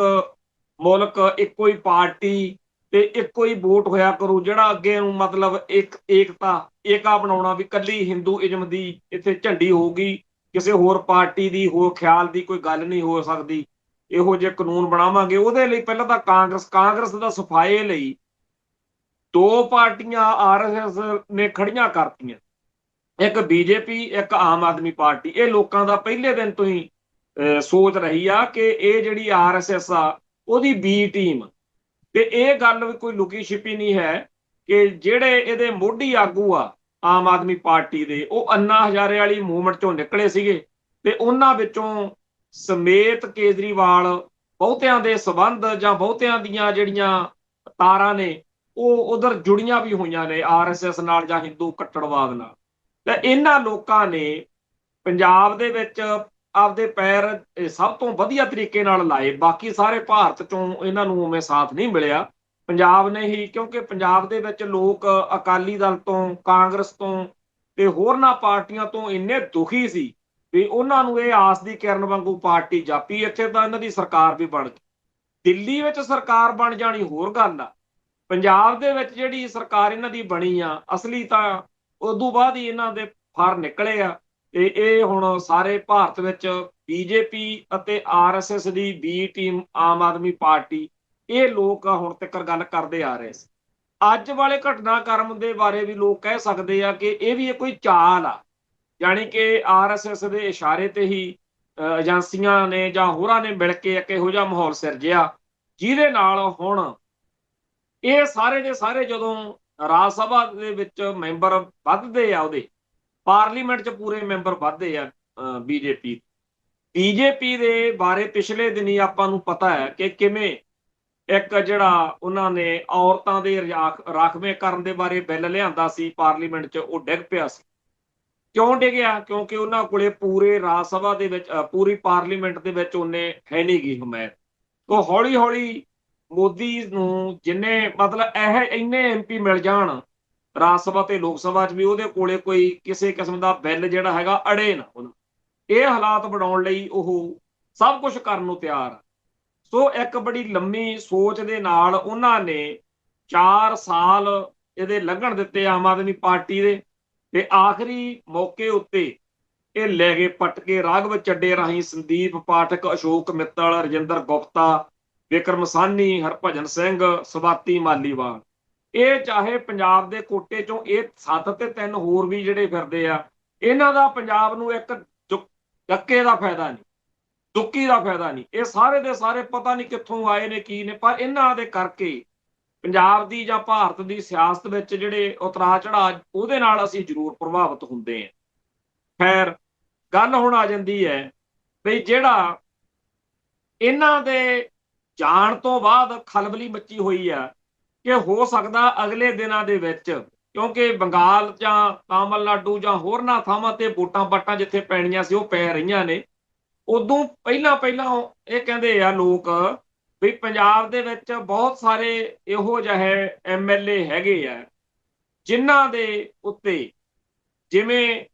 ਮੁਲਕ, ਇੱਕੋ ਹੀ ਪਾਰਟੀ ਤੇ ਇੱਕੋ ਹੀ ਵੋਟ ਹੋਇਆ ਕਰੂ, ਜਿਹੜਾ ਅੱਗੇ ਨੂੰ ਮਤਲਬ ਏਕਾ ਬਣਾਉਣਾ ਵੀ ਕੱਲੀ ਹਿੰਦੂਇਜ਼ਮ ਦੀ ਇੱਥੇ ਝੰਡੀ ਹੋਊਗੀ, ਕਿਸੇ ਹੋਰ ਪਾਰਟੀ ਦੀ ਹੋਰ ਖਿਆਲ ਦੀ ਕੋਈ ਗੱਲ ਨਹੀਂ ਹੋ ਸਕਦੀ, ਇਹੋ ਜਿਹੇ ਕਾਨੂੰਨ ਬਣਾਵਾਂਗੇ। ਉਹਦੇ ਲਈ ਪਹਿਲਾਂ ਤਾਂ ਕਾਂਗਰਸ ਦਾ ਸਫਾਏ ਲਈ 2 ਪਾਰਟੀਆਂ ਆਰਐਸਐਸ ਨੇ ਖੜੀਆਂ ਕਰਤੀਆਂ, ਇੱਕ ਬੀਜੇਪੀ, ਇੱਕ ਆਮ ਆਦਮੀ ਪਾਰਟੀ। ਇਹ ਲੋਕਾਂ ਦਾ ਪਹਿਲੇ ਦਿਨ ਤੋਂ ਹੀ ਸੋਚ ਰਹੀ ਆ ਕਿ ਇਹ ਜਿਹੜੀ ਆਰਐਸਐਸ ਆ ਉਹਦੀ ਬੀ ਟੀਮ, ਤੇ ਇਹ ਗੱਲ ਵੀ ਕੋਈ ਲੁਕੀ ਛਿਪੀ ਨਹੀਂ ਹੈ ਕਿ ਜਿਹੜੇ ਇਹਦੇ ਮੋਢੀ ਆਗੂ ਆ ਆਮ ਆਦਮੀ ਪਾਰਟੀ ਦੇ, ਉਹ ਅੰਨਾ ਹਜ਼ਾਰੇ ਵਾਲੀ ਮੂਵਮੈਂਟ ਚੋਂ ਨਿਕਲੇ ਸੀਗੇ, ਤੇ ਉਹਨਾਂ ਵਿੱਚੋਂ ਸਮੇਤ ਕੇਜਰੀਵਾਲ ਬਹੁਤਿਆਂ ਦੇ ਸਬੰਧ ਜਾਂ ਬਹੁਤਿਆਂ ਦੀਆਂ ਜਿਹੜੀਆਂ ਤਾਰਾਂ ਨੇ ਉਹ ਉਧਰ ਜੁੜੀਆਂ ਵੀ ਹੋਈਆਂ ਨੇ ਆਰਐਸਐਸ ਨਾਲ ਜਾਂ ਹਿੰਦੂ ਕੱਟੜਵਾਦ ਨਾਲ। ਤੇ ਇਹਨਾਂ ਲੋਕਾਂ ਨੇ ਪੰਜਾਬ ਦੇ ਵਿੱਚ ਆਪਦੇ ਪੈਰ ਸਭ ਤੋਂ ਵਧੀਆ ਤਰੀਕੇ ਨਾਲ ਲਾਏ। ਬਾਕੀ ਸਾਰੇ ਭਾਰਤ ਚੋਂ ਇਹਨਾਂ ਨੂੰ ਉਵੇਂ ਸਾਥ ਨਹੀਂ ਮਿਲਿਆ, ਪੰਜਾਬ ਨੇ ਹੀ, ਕਿਉਂਕਿ ਪੰਜਾਬ ਦੇ ਵਿੱਚ ਲੋਕ ਅਕਾਲੀ ਦਲ ਤੋਂ, ਕਾਂਗਰਸ ਤੋਂ ਤੇ ਹੋਰਨਾਂ ਪਾਰਟੀਆਂ ਤੋਂ ਇੰਨੇ ਦੁਖੀ ਸੀ ਵੀ ਉਹਨਾਂ ਨੂੰ ਇਹ ਆਸ ਦੀ ਕਿਰਨ ਵਾਂਗੂ ਪਾਰਟੀ ਜਾਪੀ। ਇੱਥੇ ਤਾਂ ਇਹਨਾਂ ਦੀ ਸਰਕਾਰ ਵੀ ਬਣ ਗਈ, ਦਿੱਲੀ ਵਿੱਚ ਸਰਕਾਰ ਬਣ ਜਾਣੀ ਹੋਰ ਗੱਲ ਆ, ਪੰਜਾਬ ਦੇ ਵਿੱਚ ਜਿਹੜੀ ਸਰਕਾਰ ਇਹਨਾਂ ਦੀ ਬਣੀ ਆ ਅਸਲੀ ਤਾਂ ਉਦੋਂ ਬਾਅਦ ਹੀ ਇਹਨਾਂ ਦੇ ਫਰ ਨਿਕਲੇ ਆ। ਤੇ ਇਹ ਹੁਣ ਸਾਰੇ ਭਾਰਤ ਵਿੱਚ ਬੀਜੇਪੀ ਅਤੇ ਆਰਐਸਐਸ ਦੀ B team Aam Aadmi party, ਇਹ ਲੋਕ ਹੁਣ ਤੱਕ ਗੱਲ ਕਰਦੇ ਆ ਰਹੇ ਸੀ। ਅੱਜ ਵਾਲੇ ਘਟਨਾਕ੍ਰਮ ਦੇ ਬਾਰੇ ਵੀ ਲੋਕ ਕਹਿ ਸਕਦੇ ਆ ਕਿ ਇਹ ਵੀ ਕੋਈ ਚਾਲ ਆ, ਯਾਨੀ ਕਿ ਆਰਐਸਐਸ ਦੇ ਇਸ਼ਾਰੇ ਤੇ ਹੀ ਏਜੰਸੀਆਂ ਨੇ ਜਾਂ ਹੋਰਾਂ ਨੇ ਮਿਲ ਕੇ ਇੱਕ ਇਹੋ ਜਿਹਾ ਮਾਹੌਲ ਸਿਰਜਿਆ ਜਿਹਦੇ ਨਾਲ ਹੁਣ ਇਹ ਸਾਰੇ ਦੇ ਸਾਰੇ ਜਦੋਂ ਰਾਜ ਸਭਾ ਦੇ ਵਿੱਚ ਮੈਂਬਰ ਵੱਧਦੇ ਆ, ਉਹਦੇ ਪਾਰਲੀਮੈਂਟ 'ਚ ਪੂਰੇ ਮੈਂਬਰ ਵੱਧਦੇ ਆ ਬੀਜੇਪੀ ਦੇ ਬਾਰੇ ਪਿਛਲੇ ਦਿਨੀ ਆਪਾਂ ਨੂੰ ਪਤਾ ਹੈ ਕਿ ਕਿਵੇਂ ਇੱਕ ਜਿਹੜਾ ਉਹਨਾਂ ਨੇ ਔਰਤਾਂ ਦੇ ਰਾਖਵੇਂ ਕਰਨ ਦੇ ਬਾਰੇ ਬਿੱਲ ਲਿਆਂਦਾ ਸੀ ਪਾਰਲੀਮੈਂਟ 'ਚ, ਉਹ ਡਿੱਗ ਪਿਆ ਸੀ। ਕਿਉਂ ਡਿੱਗਿਆ? ਕਿਉਂਕਿ ਉਹਨਾਂ ਕੋਲੇ ਪੂਰੇ ਰਾਜ ਸਭਾ ਦੇ ਵਿੱਚ, ਪੂਰੀ ਪਾਰਲੀਮੈਂਟ ਦੇ ਵਿੱਚ ਉਹਨੇ ਹੈ ਨਹੀਂ ਗੀ ਹਮਾਇਤ। ਤੋਂ ਹੌਲੀ ਹੌਲੀ ਮੋਦੀ ਨੂੰ ਜਿੰਨੇ ਮਤਲਬ ਇੰਨੇ ਐਮਪੀ ਮਿਲ ਜਾਣ ਰਾਜ ਸਭਾ ਤੇ ਲੋਕ ਸਭਾ 'ਚ ਵੀ, ਉਹਦੇ ਕੋਲੇ ਕੋਈ ਕਿਸੇ ਕਿਸਮ ਦਾ ਬਿੱਲ ਜਿਹੜਾ ਹੈਗਾ ਅੜੇ ਨਾ ਉਹਨੂੰ। ਇਹ ਹਾਲਾਤ ਬਣਾਉਣ ਲਈ ਉਹ ਸਭ ਕੁਝ ਕਰਨ ਨੂੰ ਤਿਆਰ ਆ। ਸੋ ਇੱਕ ਬੜੀ ਲੰਮੀ ਸੋਚ ਦੇ ਨਾਲ ਉਹਨਾਂ ਨੇ 4 ਸਾਲ ਇਹਦੇ ਲੰਘਣ ਦਿੱਤੇ ਆਮ ਆਦਮੀ ਪਾਰਟੀ ਦੇ, ਤੇ ਆਖਰੀ ਮੌਕੇ ਉੱਤੇ ਇਹ ਲੈ ਗਏ ਪੱਟ ਕੇ ਰਾਘਵ ਚੱਡੇ ਰਾਹੀਂ ਸੰਦੀਪ ਪਾਠਕ, ਅਸ਼ੋਕ ਮਿੱਤਲ, ਰਜਿੰਦਰ ਗੁਪਤਾ, ਵਿਕਰਮ ਸਾਹਨੀ, ਹਰਭਜਨ ਸਿੰਘ, ਸਵਾਤੀ ਮਾਲੀਵਾਲ। ਇਹ ਚਾਹੇ ਪੰਜਾਬ ਦੇ ਕੋਟੇ ਚੋਂ ਇਹ 7 ਤੇ 3 ਹੋਰ ਵੀ ਜਿਹੜੇ ਫਿਰਦੇ ਆ, ਇਹਨਾਂ ਦਾ ਪੰਜਾਬ ਨੂੰ ਇੱਕ ਡੱਕੇ ਦਾ ਫਾਇਦਾ ਨਹੀਂ, ਦੁੱਕੀ ਦਾ ਫਾਇਦਾ ਨਹੀਂ। ਇਹ ਸਾਰੇ ਦੇ ਸਾਰੇ ਪਤਾ ਨਹੀਂ ਕਿੱਥੋਂ ਆਏ ਨੇ, ਕੀ ਨੇ, ਪਰ ਇਹਨਾਂ ਦੇ ਕਰਕੇ ਪੰਜਾਬ ਦੀ ਜਾਂ ਭਾਰਤ ਦੀ ਸਿਆਸਤ ਵਿੱਚ ਜਿਹੜੇ ਉਤਰਾਅ ਚੜਾਅ, ਉਹਦੇ ਨਾਲ ਅਸੀਂ ਜ਼ਰੂਰ ਪ੍ਰਭਾਵਿਤ ਹੁੰਦੇ ਹਾਂ। ਖੈਰ, ਗੱਲ ਹੁਣ ਆ ਜਾਂਦੀ ਹੈ ਵੀ ਜਿਹੜਾ ਇਹਨਾਂ ਦੇ ਜਾਣ ਤੋਂ ਬਾਅਦ ਖਲਬਲੀ ਮੱਚੀ ਹੋਈ ਆ ਕਿ ਹੋ ਸਕਦਾ ਅਗਲੇ ਦਿਨਾਂ ਦੇ ਵਿੱਚ, ਕਿਉਂਕਿ ਬੰਗਾਲ ਜਾਂ ਤਾਮਿਲਨਾਡੂ ਜਾਂ ਹੋਰਨਾਂ ਥਾਵਾਂ ਤੇ ਵੋਟਾਂ ਜਿੱਥੇ ਪੈਣੀਆਂ ਸੀ ਉਹ ਪੈ ਰਹੀਆਂ ਨੇ, ਉਦੋਂ ਪਹਿਲਾਂ ਇਹ ਕਹਿੰਦੇ ਆ ਲੋਕ ਵੀ ਪੰਜਾਬ ਦੇ ਵਿੱਚ ਬਹੁਤ ਸਾਰੇ ਇਹੋ ਜਿਹੇ ਐਮਐਲਏ ਹੈਗੇ ਆ ਜਿਨ੍ਹਾਂ ਦੇ ਉੱਤੇ, ਜਿਵੇਂ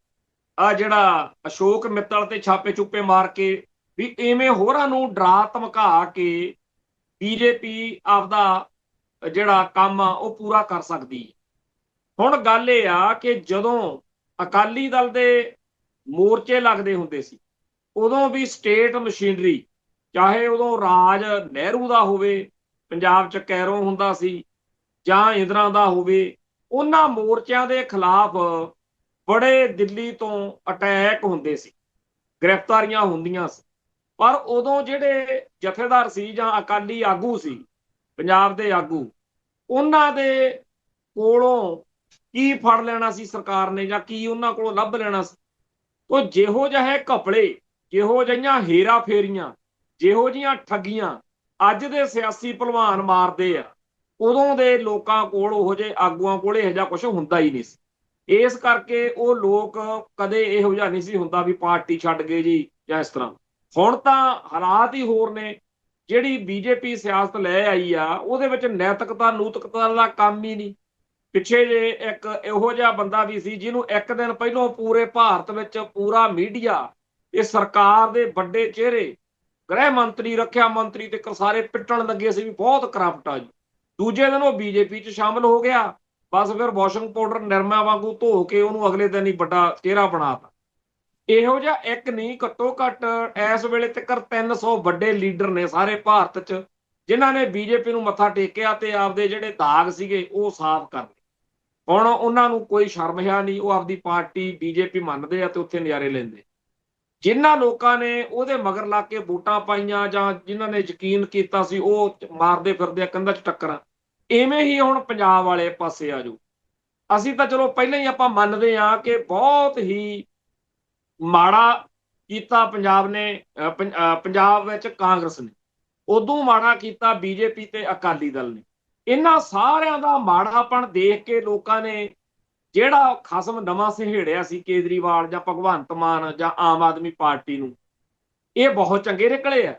ਆ ਜਿਹੜਾ ਅਸ਼ੋਕ ਮਿੱਤਲ ਤੇ ਛਾਪੇ ਚੁੱਪੇ ਮਾਰ ਕੇ ਵੀ ਇਵੇਂ ਹੋਰਾਂ ਨੂੰ ਡਰਾ ਧਮਕਾ ਕੇ ਬੀਜੇਪੀ ਆਪਦਾ ਜਿਹੜਾ ਕੰਮ ਆ ਉਹ ਪੂਰਾ ਕਰ ਸਕਦੀ ਹੈ। ਹੁਣ ਗੱਲ ਇਹ ਆ ਕਿ ਜਦੋਂ ਅਕਾਲੀ ਦਲ ਦੇ ਮੋਰਚੇ ਲੱਗਦੇ ਹੁੰਦੇ ਸੀ, ਉਦੋਂ ਵੀ ਸਟੇਟ ਮਸ਼ੀਨਰੀ, ਚਾਹੇ ਉਦੋਂ ਰਾਜ ਨਹਿਰੂ ਦਾ ਹੋਵੇ, ਪੰਜਾਬ 'ਚ ਕੈਰੋਂ ਹੁੰਦਾ ਸੀ, ਜਾਂ ਇੰਦਰਾ ਦਾ ਹੋਵੇ, ਉਹਨਾਂ ਮੋਰਚਿਆਂ ਦੇ ਖਿਲਾਫ ਬੜੇ ਦਿੱਲੀ ਤੋਂ ਅਟੈਕ ਹੁੰਦੇ ਸੀ। ਗ੍ਰਿਫਤਾਰੀਆਂ ਹੁੰਦੀਆਂ ਸੀ। ਪਰ ਉਦੋਂ ਜਿਹੜੇ ਜਥੇਦਾਰ ਸੀ ਜਾਂ ਅਕਾਲੀ ਆਗੂ ਸੀ, ਪੰਜਾਬ ਦੇ ਆਗੂ, ਉਹਨਾਂ ਦੇ ਕੋਲੋਂ ਕੀ ਫੜ ਲੈਣਾ ਸੀ ਸਰਕਾਰ ਨੇ, ਜਾਂ ਕੀ ਉਹਨਾਂ ਕੋਲੋਂ ਲੱਭ ਲੈਣਾ ਸੀ? ਉਹ ਜਿਹੋ ਜਿਹੇ ਘਪਲੇ, ਜਿਹੋ ਜਿਹੀਆਂ ਹੇਰਾ ਫੇਰੀਆਂ, ਜਿਹੋ ਜਿਹੀਆਂ ਠੱਗੀਆਂ ਅੱਜ ਦੇ ਸਿਆਸੀ ਭਲਵਾਨ ਮਾਰਦੇ ਆ, ਉਦੋਂ ਦੇ ਲੋਕਾਂ ਕੋਲ, ਉਹੋ ਜਿਹੇ ਆਗੂਆਂ ਕੋਲ ਇਹੋ ਜਿਹਾ ਕੁਝ ਹੁੰਦਾ ਹੀ ਨਹੀਂ ਸੀ। ਇਸ ਕਰਕੇ ਉਹ ਲੋਕ ਕਦੇ ਇਹੋ ਜਿਹਾ ਨਹੀਂ ਸੀ ਹੁੰਦਾ ਵੀ ਪਾਰਟੀ ਛੱਡ ਗਏ ਜੀ ਜਾਂ ਇਸ ਤਰ੍ਹਾਂ। ਹੁਣ ਤਾਂ ਹਾਲਾਤ ਹੀ ਹੋਰ ਨੇ। ਜਿਹੜੀ ਬੀਜੇਪੀ ਸਿਆਸਤ ਲੈ ਆਈ ਆ, ਉਹਦੇ ਵਿੱਚ ਨੈਤਿਕਤਾ ਨੂਤਿਕਤਾ ਦਾ ਕੰਮ ਹੀ ਨਹੀਂ। ਪਿੱਛੇ ਜੇ ਇੱਕ ਇਹੋ ਜਿਹਾ ਬੰਦਾ ਵੀ ਸੀ ਜਿਹਨੂੰ ਇੱਕ ਦਿਨ ਪਹਿਲਾਂ ਪੂਰੇ ਭਾਰਤ ਵਿੱਚ ਪੂਰਾ ਮੀਡੀਆ, ਇਹ ਸਰਕਾਰ ਦੇ ਵੱਡੇ ਚਿਹਰੇ, ਗ੍ਰਹਿ ਮੰਤਰੀ, ਰੱਖਿਆ ਮੰਤਰੀ ਤੇ ਸਾਰੇ ਪਿੱਟਣ ਲੱਗੇ ਸੀ ਵੀ ਬਹੁਤ ਕਰਪਟ ਆ ਜੀ। ਦੂਜੇ ਦਿਨ ਉਹ ਬੀਜੇਪੀ 'ਚ ਸ਼ਾਮਲ ਹੋ ਗਿਆ, ਬਸ ਫਿਰ ਵਾਸ਼ਿੰਗ ਪਾਊਡਰ ਨਿਰਮਾ ਵਾਂਗੂ ਧੋ ਕੇ ਉਹਨੂੰ ਅਗਲੇ ਦਿਨ ਹੀ ਵੱਡਾ ਚਿਹਰਾ ਬਣਾਤਾ। ਇਹੋ ਜਿਹਾ ਇੱਕ ਨਹੀਂ, ਘੱਟੋ ਘੱਟ ਇਸ ਵੇਲੇ ਤੱਕ 300 ਵੱਡੇ ਲੀਡਰ ਨੇ ਸਾਰੇ ਭਾਰਤ 'ਚ, ਜਿਨ੍ਹਾਂ ਨੇ ਬੀਜੇਪੀ ਨੂੰ ਮੱਥਾ ਟੇਕਿਆ ਤੇ ਆਪਦੇ ਜਿਹੜੇ ਦਾਗ ਸੀਗੇ ਉਹ ਸਾਫ਼ ਕਰ ਲਏ। ਹੁਣ ਉਹਨਾਂ ਨੂੰ ਕੋਈ ਸ਼ਰਮ ਹੈ ਨਹੀਂ, ਉਹ ਆਪਦੀ ਪਾਰਟੀ ਬੀਜੇਪੀ ਮੰਨਦੇ ਆ ਤੇ ਉੱਥੇ ਨਜ਼ਾਰੇ ਲੈਂਦੇ। ਜਿਨ੍ਹਾਂ ਲੋਕਾਂ ਨੇ ਉਹਦੇ ਮਗਰ ਲਾ ਕੇ ਵੋਟਾਂ ਪਾਈਆਂ ਜਾਂ ਜਿਨ੍ਹਾਂ ਨੇ ਯਕੀਨ ਕੀਤਾ ਸੀ, ਉਹ ਮਾਰਦੇ ਫਿਰਦੇ ਆ ਕੰਧਾਂ 'ਚ ਟੱਕਰਾਂ। ਇਵੇਂ ਹੀ ਹੁਣ ਪੰਜਾਬ ਵਾਲੇ ਪਾਸੇ ਆ ਜਾਓ। ਅਸੀਂ ਤਾਂ ਚਲੋ ਪਹਿਲਾਂ ਹੀ ਆਪਾਂ ਮੰਨਦੇ ਆ ਕਿ ਬਹੁਤ ਹੀ ਮਾੜਾ ਕੀਤਾ ਪੰਜਾਬ ਨੇ, ਪੰਜਾਬ ਵਿੱਚ ਕਾਂਗਰਸ ਨੇ, ਉਦੋਂ ਮਾੜਾ ਕੀਤਾ ਬੀਜੇਪੀ ਤੇ ਅਕਾਲੀ ਦਲ ਨੇ। ਇਹਨਾਂ ਸਾਰਿਆਂ ਦਾ ਮਾੜਾਪਣ ਦੇਖ ਕੇ ਲੋਕਾਂ ਨੇ ਜਿਹੜਾ ਖਸਮ ਨਵਾਂ ਸਹੇੜਿਆ ਸੀ, ਕੇਜਰੀਵਾਲ ਜਾਂ ਭਗਵੰਤ ਮਾਨ ਜਾਂ ਆਮ ਆਦਮੀ ਪਾਰਟੀ ਨੂੰ, ਇਹ ਬਹੁਤ ਚੰਗੇ ਨਿਕਲੇ ਆ।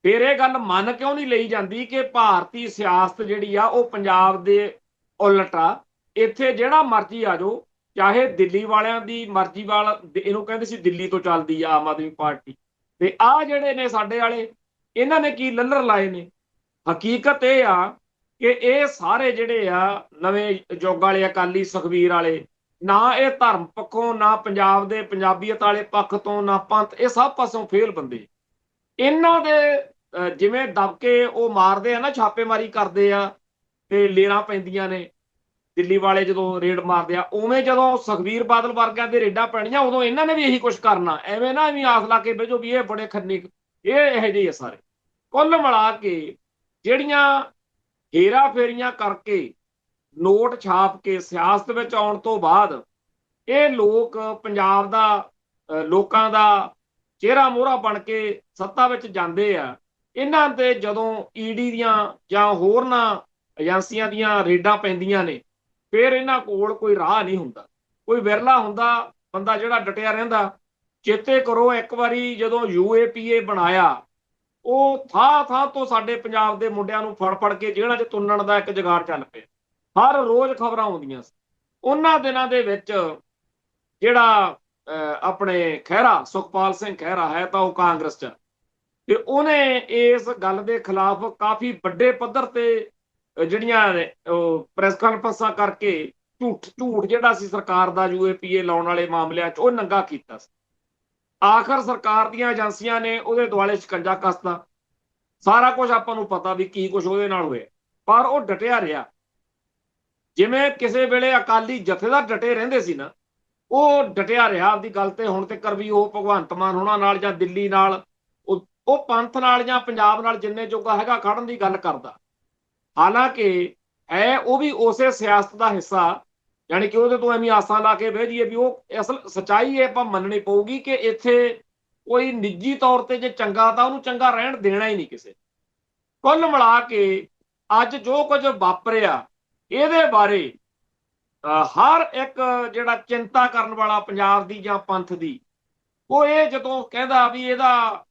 ਫਿਰ ਇਹ ਗੱਲ ਮੰਨ ਕਿਉਂ ਨਹੀਂ ਲਈ ਜਾਂਦੀ ਕਿ ਭਾਰਤੀ ਸਿਆਸਤ ਜਿਹੜੀ ਆ ਉਹ ਪੰਜਾਬ ਦੇ ਉਲਟ ਆ। ਇੱਥੇ ਜਿਹੜਾ ਮਰਜ਼ੀ ਆ ਜਾਓ, ਚਾਹੇ ਦਿੱਲੀ ਵਾਲਿਆਂ ਦੀ ਮਰਜ਼ੀ ਵਾਲਾ, ਇਹਨੂੰ ਕਹਿੰਦੇ ਸੀ ਦਿੱਲੀ ਤੋਂ ਚੱਲਦੀ ਆ ਆਮ ਆਦਮੀ ਪਾਰਟੀ, ਤੇ ਆਹ ਜਿਹੜੇ ਨੇ ਸਾਡੇ ਵਾਲੇ, ਇਹਨਾਂ ਨੇ ਕੀ ਲੱਲਰ ਲਾਏ ਨੇ। ਹਕੀਕਤ ਇਹ ਆ ਕਿ ਇਹ ਸਾਰੇ ਜਿਹੜੇ ਆ ਨਵੇਂ ਯੁੱਗ ਵਾਲੇ ਅਕਾਲੀ ਸੁਖਬੀਰ ਵਾਲੇ, ਨਾ ਇਹ ਧਰਮ ਪੱਖੋਂ, ਨਾ ਪੰਜਾਬ ਦੇ ਪੰਜਾਬੀਅਤ ਵਾਲੇ ਪੱਖ ਤੋਂ, ਨਾ ਪੰਥ, ਇਹ ਸਭ ਪਾਸੋਂ ਫੇਲ ਬੰਦੇ। ਇਹਨਾਂ ਦੇ ਜਿਵੇਂ ਦਬਕੇ ਉਹ ਮਾਰਦੇ ਆ ਨਾ, ਛਾਪੇਮਾਰੀ ਕਰਦੇ ਆ ਤੇ ਲੇਰਾਂ ਪੈਂਦੀਆਂ ਨੇ ਦਿੱਲੀ ਵਾਲੇ ਜਦੋਂ ਰੇਡ ਮਾਰਦੇ ਆ, ਉਵੇਂ ਜਦੋਂ ਸੁਖਬੀਰ ਬਾਦਲ ਵਰਗਿਆਂ ਦੇ ਰੇਡਾਂ ਪੈਣੀਆਂ, ਉਦੋਂ ਇਹਨਾਂ ਨੇ ਵੀ ਇਹੀ ਕੁਝ ਕਰਨਾ। ਐਵੇਂ ਨਾ ਐਵੇਂ ਆਸ ਲਾ ਕੇ ਬਹਿਜੋ ਵੀ ਇਹ ਬੜੇ ਖੰਨੇ, ਇਹ ਇਹੋ ਜਿਹੇ ਆ ਸਾਰੇ। ਕੁੱਲ ਮਿਲਾ ਕੇ ਜਿਹੜੀਆਂ ਹੇਰਾ ਫੇਰੀਆਂ ਕਰਕੇ, ਨੋਟ ਛਾਪ ਕੇ ਸਿਆਸਤ ਵਿੱਚ ਆਉਣ ਤੋਂ ਬਾਅਦ ਇਹ ਲੋਕ ਪੰਜਾਬ ਦਾ, ਲੋਕਾਂ ਦਾ ਚਿਹਰਾ ਮੋਹਰਾ ਬਣ ਕੇ ਸੱਤਾ ਵਿੱਚ ਜਾਂਦੇ ਆ। ਇਹਨਾਂ ਤੇ ਜਦੋਂ ਈਡੀ ਦੀਆਂ ਜਾਂ ਹੋਰਨਾਂ ਏਜੰਸੀਆਂ ਦੀਆਂ ਰੇਡਾਂ ਪੈਂਦੀਆਂ ਨੇ, ਫਿਰ ਇਹਨਾਂ ਕੋਲ ਕੋਈ ਰਾਹ ਨਹੀਂ ਹੁੰਦਾ। ਕੋਈ ਵਿਰਲਾ ਹੁੰਦਾ ਬੰਦਾ ਜਿਹੜਾ ਡਟਿਆ ਰਹਿੰਦਾ। ਚੇਤੇ ਕਰੋ ਇੱਕ ਵਾਰੀ ਜਦੋਂ UAPA ਬਣਾਇਆ, ਉਹ ਥਾਂ ਥਾਂ ਤੋਂ ਸਾਡੇ ਪੰਜਾਬ ਦੇ ਮੁੰਡਿਆਂ ਨੂੰ ਫੜ ਫੜ ਕੇ ਜੇਲ੍ਹਾਂ 'ਚ ਤੁੰਨਣ ਦਾ ਇੱਕ ਜੁਗਾੜ ਚੱਲ ਪਿਆ। ਹਰ ਰੋਜ਼ ਖਬਰਾਂ ਆਉਂਦੀਆਂ ਸੀ। ਉਹਨਾਂ ਦਿਨਾਂ ਦੇ ਵਿੱਚ ਜਿਹੜਾ ਆਪਣੇ ਖਹਿਰਾ, ਸੁਖਪਾਲ ਸਿੰਘ ਖਹਿਰਾ ਹੈ ਤਾਂ ਉਹ ਕਾਂਗਰਸ 'ਚ, ਤੇ ਉਹਨੇ ਇਸ ਗੱਲ ਦੇ ਖਿਲਾਫ ਕਾਫੀ ਵੱਡੇ ਪੱਧਰ ਤੇ ਜਿਹੜੀਆਂ ਪ੍ਰੈਸ ਕਾਨਫਰੰਸਾਂ ਕਰਕੇ ਝੂਠ ਜਿਹੜਾ ਸੀ ਸਰਕਾਰ ਦਾ UAPA ਲਾਉਣ ਵਾਲੇ ਮਾਮਲਿਆਂ 'ਚ, ਉਹ ਨੰਗਾ ਕੀਤਾ ਸੀ। ਆਖਰ ਸਰਕਾਰ ਦੀਆਂ ਏਜੰਸੀਆਂ ਨੇ ਉਹਦੇ ਦੁਆਲੇ ਸ਼ਿਕੰਜਾ ਕੱਸਤਾ। ਸਾਰਾ ਕੁਝ ਆਪਾਂ ਨੂੰ ਪਤਾ ਵੀ ਕੀ ਕੁਝ ਉਹਦੇ ਨਾਲ ਹੋਇਆ, ਪਰ ਉਹ ਡਟਿਆ ਰਿਹਾ। ਜਿਵੇਂ ਕਿਸੇ ਵੇਲੇ ਅਕਾਲੀ ਜਥੇਦਾਰ ਡਟੇ ਰਹਿੰਦੇ ਸੀ ਨਾ, ਉਹ ਡਟਿਆ ਰਿਹਾ ਆਪਦੀ ਗੱਲ ਤੇ। ਹੁਣ ਤੱਕ ਵੀ ਉਹ ਭਗਵੰਤ ਮਾਨ ਹੋਣਾ ਨਾਲ ਜਾਂ ਦਿੱਲੀ ਨਾਲ, ਉਹ ਪੰਥ ਨਾਲ ਜਾਂ ਪੰਜਾਬ ਨਾਲ ਜਿੰਨੇ ਜੋਗਾ ਹੈਗਾ ਖੜਨ ਦੀ ਗੱਲ ਕਰਦਾ। ਹਾਲਾਂਕਿ ਹੈ ਉਹ ਵੀ ਉਸੇ ਸਿਆਸਤ ਦਾ ਹਿੱਸਾ, ਯਾਨੀ ਕਿ ਉਹਦੇ ਤੋਂ ਐਵੇਂ ਆਸਾਂ ਲਾ ਕੇ ਬਹਿ ਜਾਈਏ ਵੀ ਉਹ ਅਸਲ ਸੱਚਾਈ ਇਹ ਆਪਾਂ ਮੰਨਣੀ ਪਊਗੀ ਕਿ ਇੱਥੇ ਕੋਈ ਨਿੱਜੀ ਤੌਰ ਤੇ ਜੇ ਚੰਗਾ ਤਾਂ ਉਹਨੂੰ ਚੰਗਾ ਰਹਿਣ ਦੇਣਾ ਹੀ ਨਹੀਂ ਕਿਸੇ। ਕੁੱਲ ਮਿਲਾ ਕੇ ਅੱਜ ਜੋ ਕੁਝ ਵਾਪਰਿਆ, ਇਹਦੇ ਬਾਰੇ ਹਰ ਇੱਕ ਜਿਹੜਾ ਚਿੰਤਾ ਕਰਨ ਵਾਲਾ ਪੰਜਾਬ ਦੀ ਜਾਂ ਪੰਥ ਦੀ, ਉਹ ਇਹ ਜਦੋਂ ਕਹਿੰਦਾ ਵੀ ਇਹਦਾ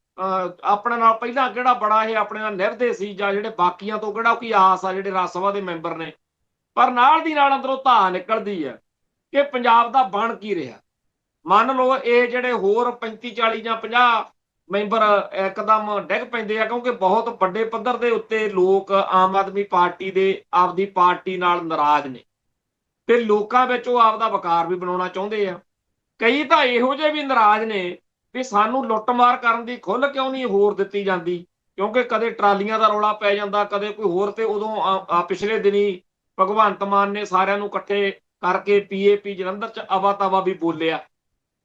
ਆਪਣੇ ਨਾਲ ਪਹਿਲਾਂ ਕਿਹੜਾ ਬੜਾ ਇਹ ਆਪਣੇ ਨਾਲ ਨਿਭਦੇ ਸੀ, ਜਾਂ ਜਿਹੜੇ ਬਾਕੀਆਂ ਤੋਂ ਕਿਹੜਾ ਕੋਈ ਆਸ ਆ ਜਿਹੜੇ ਰਾਜ ਸਭਾ ਦੇ ਮੈਂਬਰ ਨੇ, ਪਰ ਨਾਲ ਦੀ ਨਾਲ ਅੰਦਰੋਂ ਧਾਹ ਨਿਕਲਦੀ ਹੈ ਕਿ ਪੰਜਾਬ ਦਾ ਬਣ ਕੀ ਰਿਹਾ। ਮੰਨ ਲਓ ਇਹ ਜਿਹੜੇ ਹੋਰ 35 40 ਜਾਂ 50 ਮੈਂਬਰ ਇੱਕਦਮ ਡਿੱਗ ਪੈਂਦੇ ਆ, ਕਿਉਂਕਿ ਬਹੁਤ ਵੱਡੇ ਪੱਧਰ ਦੇ ਉੱਤੇ ਲੋਕ ਆਮ ਆਦਮੀ ਪਾਰਟੀ ਦੇ ਆਪਦੀ ਪਾਰਟੀ ਨਾਲ ਨਾਰਾਜ਼ ਨੇ, ਤੇ ਲੋਕਾਂ ਵਿੱਚ ਉਹ ਆਪਦਾ ਵਕਾਰ ਵੀ ਬਣਾਉਣਾ ਚਾਹੁੰਦੇ ਆ। ਕਈ ਤਾਂ ਇਹੋ ਜਿਹੇ ਵੀ ਨਾਰਾਜ਼ ਨੇ ਵੀ ਸਾਨੂੰ ਲੁੱਟਮਾਰ ਕਰਨ ਦੀ ਖੁੱਲ੍ਹ ਕਿਉਂ ਨਹੀਂ ਹੋਰ ਦਿੱਤੀ ਜਾਂਦੀ, ਕਿਉਂਕਿ ਕਦੇ ਟਰਾਲੀਆਂ ਦਾ ਰੌਲਾ ਪੈ ਜਾਂਦਾ, ਕਦੇ ਕੋਈ ਹੋਰ। ਤੇ ਉਦੋਂ ਪਿਛਲੇ ਦਿਨੀ ਭਗਵੰਤ ਮਾਨ ਨੇ ਸਾਰਿਆਂ ਨੂੰ ਇਕੱਠੇ ਕਰਕੇ PAP ਜਲੰਧਰ 'ਚ ਅਵਾ ਤਵਾ ਵੀ ਬੋਲਿਆ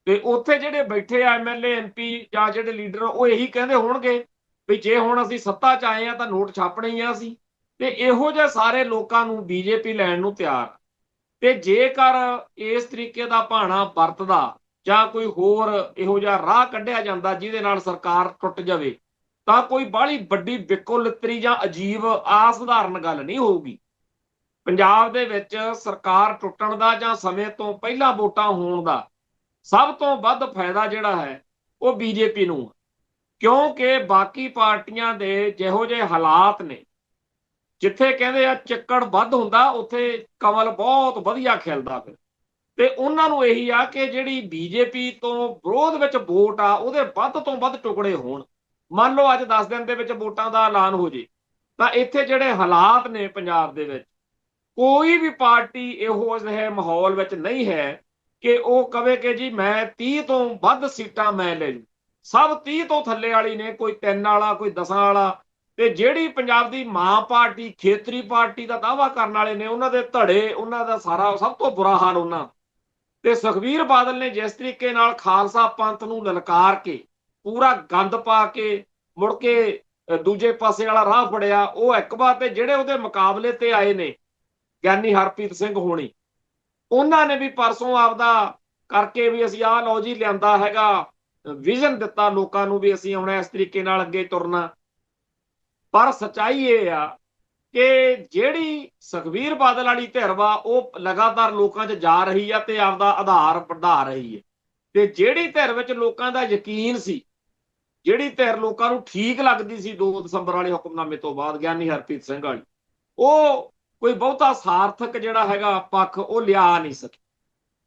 ਤੇ ਉੱਥੇ ਜਿਹੜੇ ਬੈਠੇ ਆ ਐਮਐਲਏ ਐਮਪੀ ਜਾਂ ਜਿਹੜੇ ਲੀਡਰ ਉਹ ਇਹੀ ਕਹਿੰਦੇ ਹੋਣਗੇ ਵੀ ਜੇ ਹੁਣ ਅਸੀਂ ਸੱਤਾ 'ਚ ਆਏ ਆ ਤਾਂ ਨੋਟ ਛਾਪਣੇ ਹੀ ਆ ਅਸੀਂ। ਤੇ ਇਹੋ ਜਿਹੇ ਸਾਰੇ ਲੋਕਾਂ ਨੂੰ ਬੀਜੇਪੀ ਲੈਣ ਨੂੰ ਤਿਆਰ। ਤੇ ਜੇਕਰ ਇਸ ਤਰੀਕੇ ਦਾ ਭਾਣਾ ਵਰਤਦਾ ਜਾਂ ਕੋਈ ਹੋਰ ਇਹੋ ਜਿਹਾ ਰਾਹ ਕੱਢਿਆ ਜਾਂਦਾ ਜਿਹਦੇ ਨਾਲ ਸਰਕਾਰ ਟੁੱਟ ਜਾਵੇ, ਤਾਂ ਕੋਈ ਬਾਹਲੀ ਵੱਡੀ ਬਿੱਕੋ-ਲਿੱਤਰੀ ਜਾਂ ਅਜੀਬ ਅਸਾਧਾਰਨ ਗੱਲ ਨਹੀਂ ਹੋਊਗੀ। ਪੰਜਾਬ ਦੇ ਵਿੱਚ ਸਰਕਾਰ ਟੁੱਟਣ ਦਾ ਜਾਂ ਸਮੇਂ ਤੋਂ ਪਹਿਲਾਂ ਵੋਟਾਂ ਹੋਣ ਦਾ ਸਭ ਤੋਂ ਵੱਧ ਫਾਇਦਾ ਜਿਹੜਾ ਹੈ ਉਹ ਬੀਜੇਪੀ ਨੂੰ, ਕਿਉਂਕਿ ਬਾਕੀ ਪਾਰਟੀਆਂ ਦੇ ਜਿਹੋ ਜਿਹੇ ਹਾਲਾਤ ਨੇ, ਜਿੱਥੇ ਕਹਿੰਦੇ ਆ ਚਿੱਕੜ ਵੱਧ ਹੁੰਦਾ ਉੱਥੇ ਕਮਲ ਬਹੁਤ ਵਧੀਆ ਖਿਲਦਾ ਫਿਰ। ਤੇ ਉਹਨਾਂ ਨੂੰ ਇਹੀ ਆ ਕਿ ਜਿਹੜੀ ਬੀਜੇਪੀ ਤੋਂ ਵਿਰੋਧ ਵਿੱਚ ਵੋਟ ਆ ਉਹਦੇ ਵੱਧ ਤੋਂ ਵੱਧ ਟੁਕੜੇ ਹੋਣ। ਮੰਨ ਲਓ ਅੱਜ 10 ਦਿਨ ਦੇ ਵਿੱਚ ਵੋਟਾਂ ਦਾ ਐਲਾਨ ਹੋ ਜੇ, ਤਾਂ ਇੱਥੇ ਜਿਹੜੇ ਹਾਲਾਤ ਨੇ ਪੰਜਾਬ ਦੇ ਵਿੱਚ, ਕੋਈ ਵੀ ਪਾਰਟੀ ਇਹੋ ਜਿਹੇ ਮਾਹੌਲ ਵਿੱਚ ਨਹੀਂ ਹੈ ਕਿ ਉਹ ਕਵੇ ਕਿ ਜੀ ਮੈਂ 30 ਤੋਂ ਵੱਧ ਸੀਟਾਂ ਮੈਂ ਲੈ ਜੂ। ਸਭ 30 ਤੋਂ ਥੱਲੇ ਵਾਲੀ ਨੇ, ਕੋਈ 3 ਵਾਲਾ, ਕੋਈ 10 ਵਾਲਾ। ਤੇ ਜਿਹੜੀ ਪੰਜਾਬ ਦੀ ਮਾਂ ਪਾਰਟੀ ਖੇਤਰੀ ਪਾਰਟੀ ਦਾ ਦਾਅਵਾ ਕਰਨ ਵਾਲੇ ਨੇ, ਉਹਨਾਂ ਦੇ ਧੜੇ, ਉਹਨਾਂ ਦਾ ਸਾਰਾ ਸਭ ਤੋਂ ਬੁਰਾ ਹਾਲ ਉਹਨਾਂ। ਤੇ ਸੁਖਬੀਰ ਬਾਦਲ ਨੇ ਜਿਸ ਤਰੀਕੇ ਨਾਲ ਖਾਲਸਾ ਪੰਥ ਨੂੰ ਲਲਕਾਰ ਕੇ ਪੂਰਾ ਗੰਦ ਪਾ ਕੇ ਮੁੜ ਕੇ ਦੂਜੇ ਪਾਸੇ ਵਾਲਾ ਰਾਹ ਫੜਿਆ, ਉਹ ਇੱਕ ਵਾਰ। ਤੇ ਜਿਹੜੇ ਉਹਦੇ ਮੁਕਾਬਲੇ ਤੇ ਆਏ ਨੇ ਗਿਆਨੀ ਹਰਪ੍ਰੀਤ ਸਿੰਘ ਹੋਣੀ, ਉਹਨਾਂ ਨੇ ਵੀ ਪਰਸੋਂ ਆਪਦਾ ਕਰਕੇ ਵੀ ਅਸੀਂ ਆਹ ਲਓ ਜੀ ਲਿਆਂਦਾ ਹੈਗਾ, ਵਿਜ਼ਨ ਦਿੱਤਾ ਲੋਕਾਂ ਨੂੰ ਵੀ ਅਸੀਂ ਆਉਣਾ ਇਸ ਤਰੀਕੇ ਨਾਲ ਅੱਗੇ ਤੁਰਨਾ। ਪਰ ਸੱਚਾਈ ਇਹ ਆ ਕਿ ਜਿਹੜੀ ਸੁਖਬੀਰ ਬਾਦਲ ਵਾਲੀ ਧਿਰ ਵਾ ਉਹ ਲਗਾਤਾਰ ਲੋਕਾਂ 'ਚ ਜਾ ਰਹੀ ਆ ਤੇ ਆਪਦਾ ਆਧਾਰ ਵਧਾ ਰਹੀ ਹੈ। ਤੇ ਜਿਹੜੀ ਧਿਰ ਵਿੱਚ ਲੋਕਾਂ ਦਾ ਯਕੀਨ ਸੀ, ਜਿਹੜੀ ਧਿਰ ਲੋਕਾਂ ਨੂੰ ਠੀਕ ਲੱਗਦੀ ਸੀ 2 ਦਸੰਬਰ ਵਾਲੇ ਹੁਕਮਨਾਮੇ ਤੋਂ ਬਾਅਦ ਗਿਆਨੀ ਹਰਪ੍ਰੀਤ ਸਿੰਘ ਵਾਲੀ, ਉਹ ਕੋਈ ਬਹੁਤਾ ਸਾਰਥਕ ਜਿਹੜਾ ਹੈਗਾ ਪੱਖ ਉਹ ਲਿਆ ਨਹੀਂ ਸਕੀ।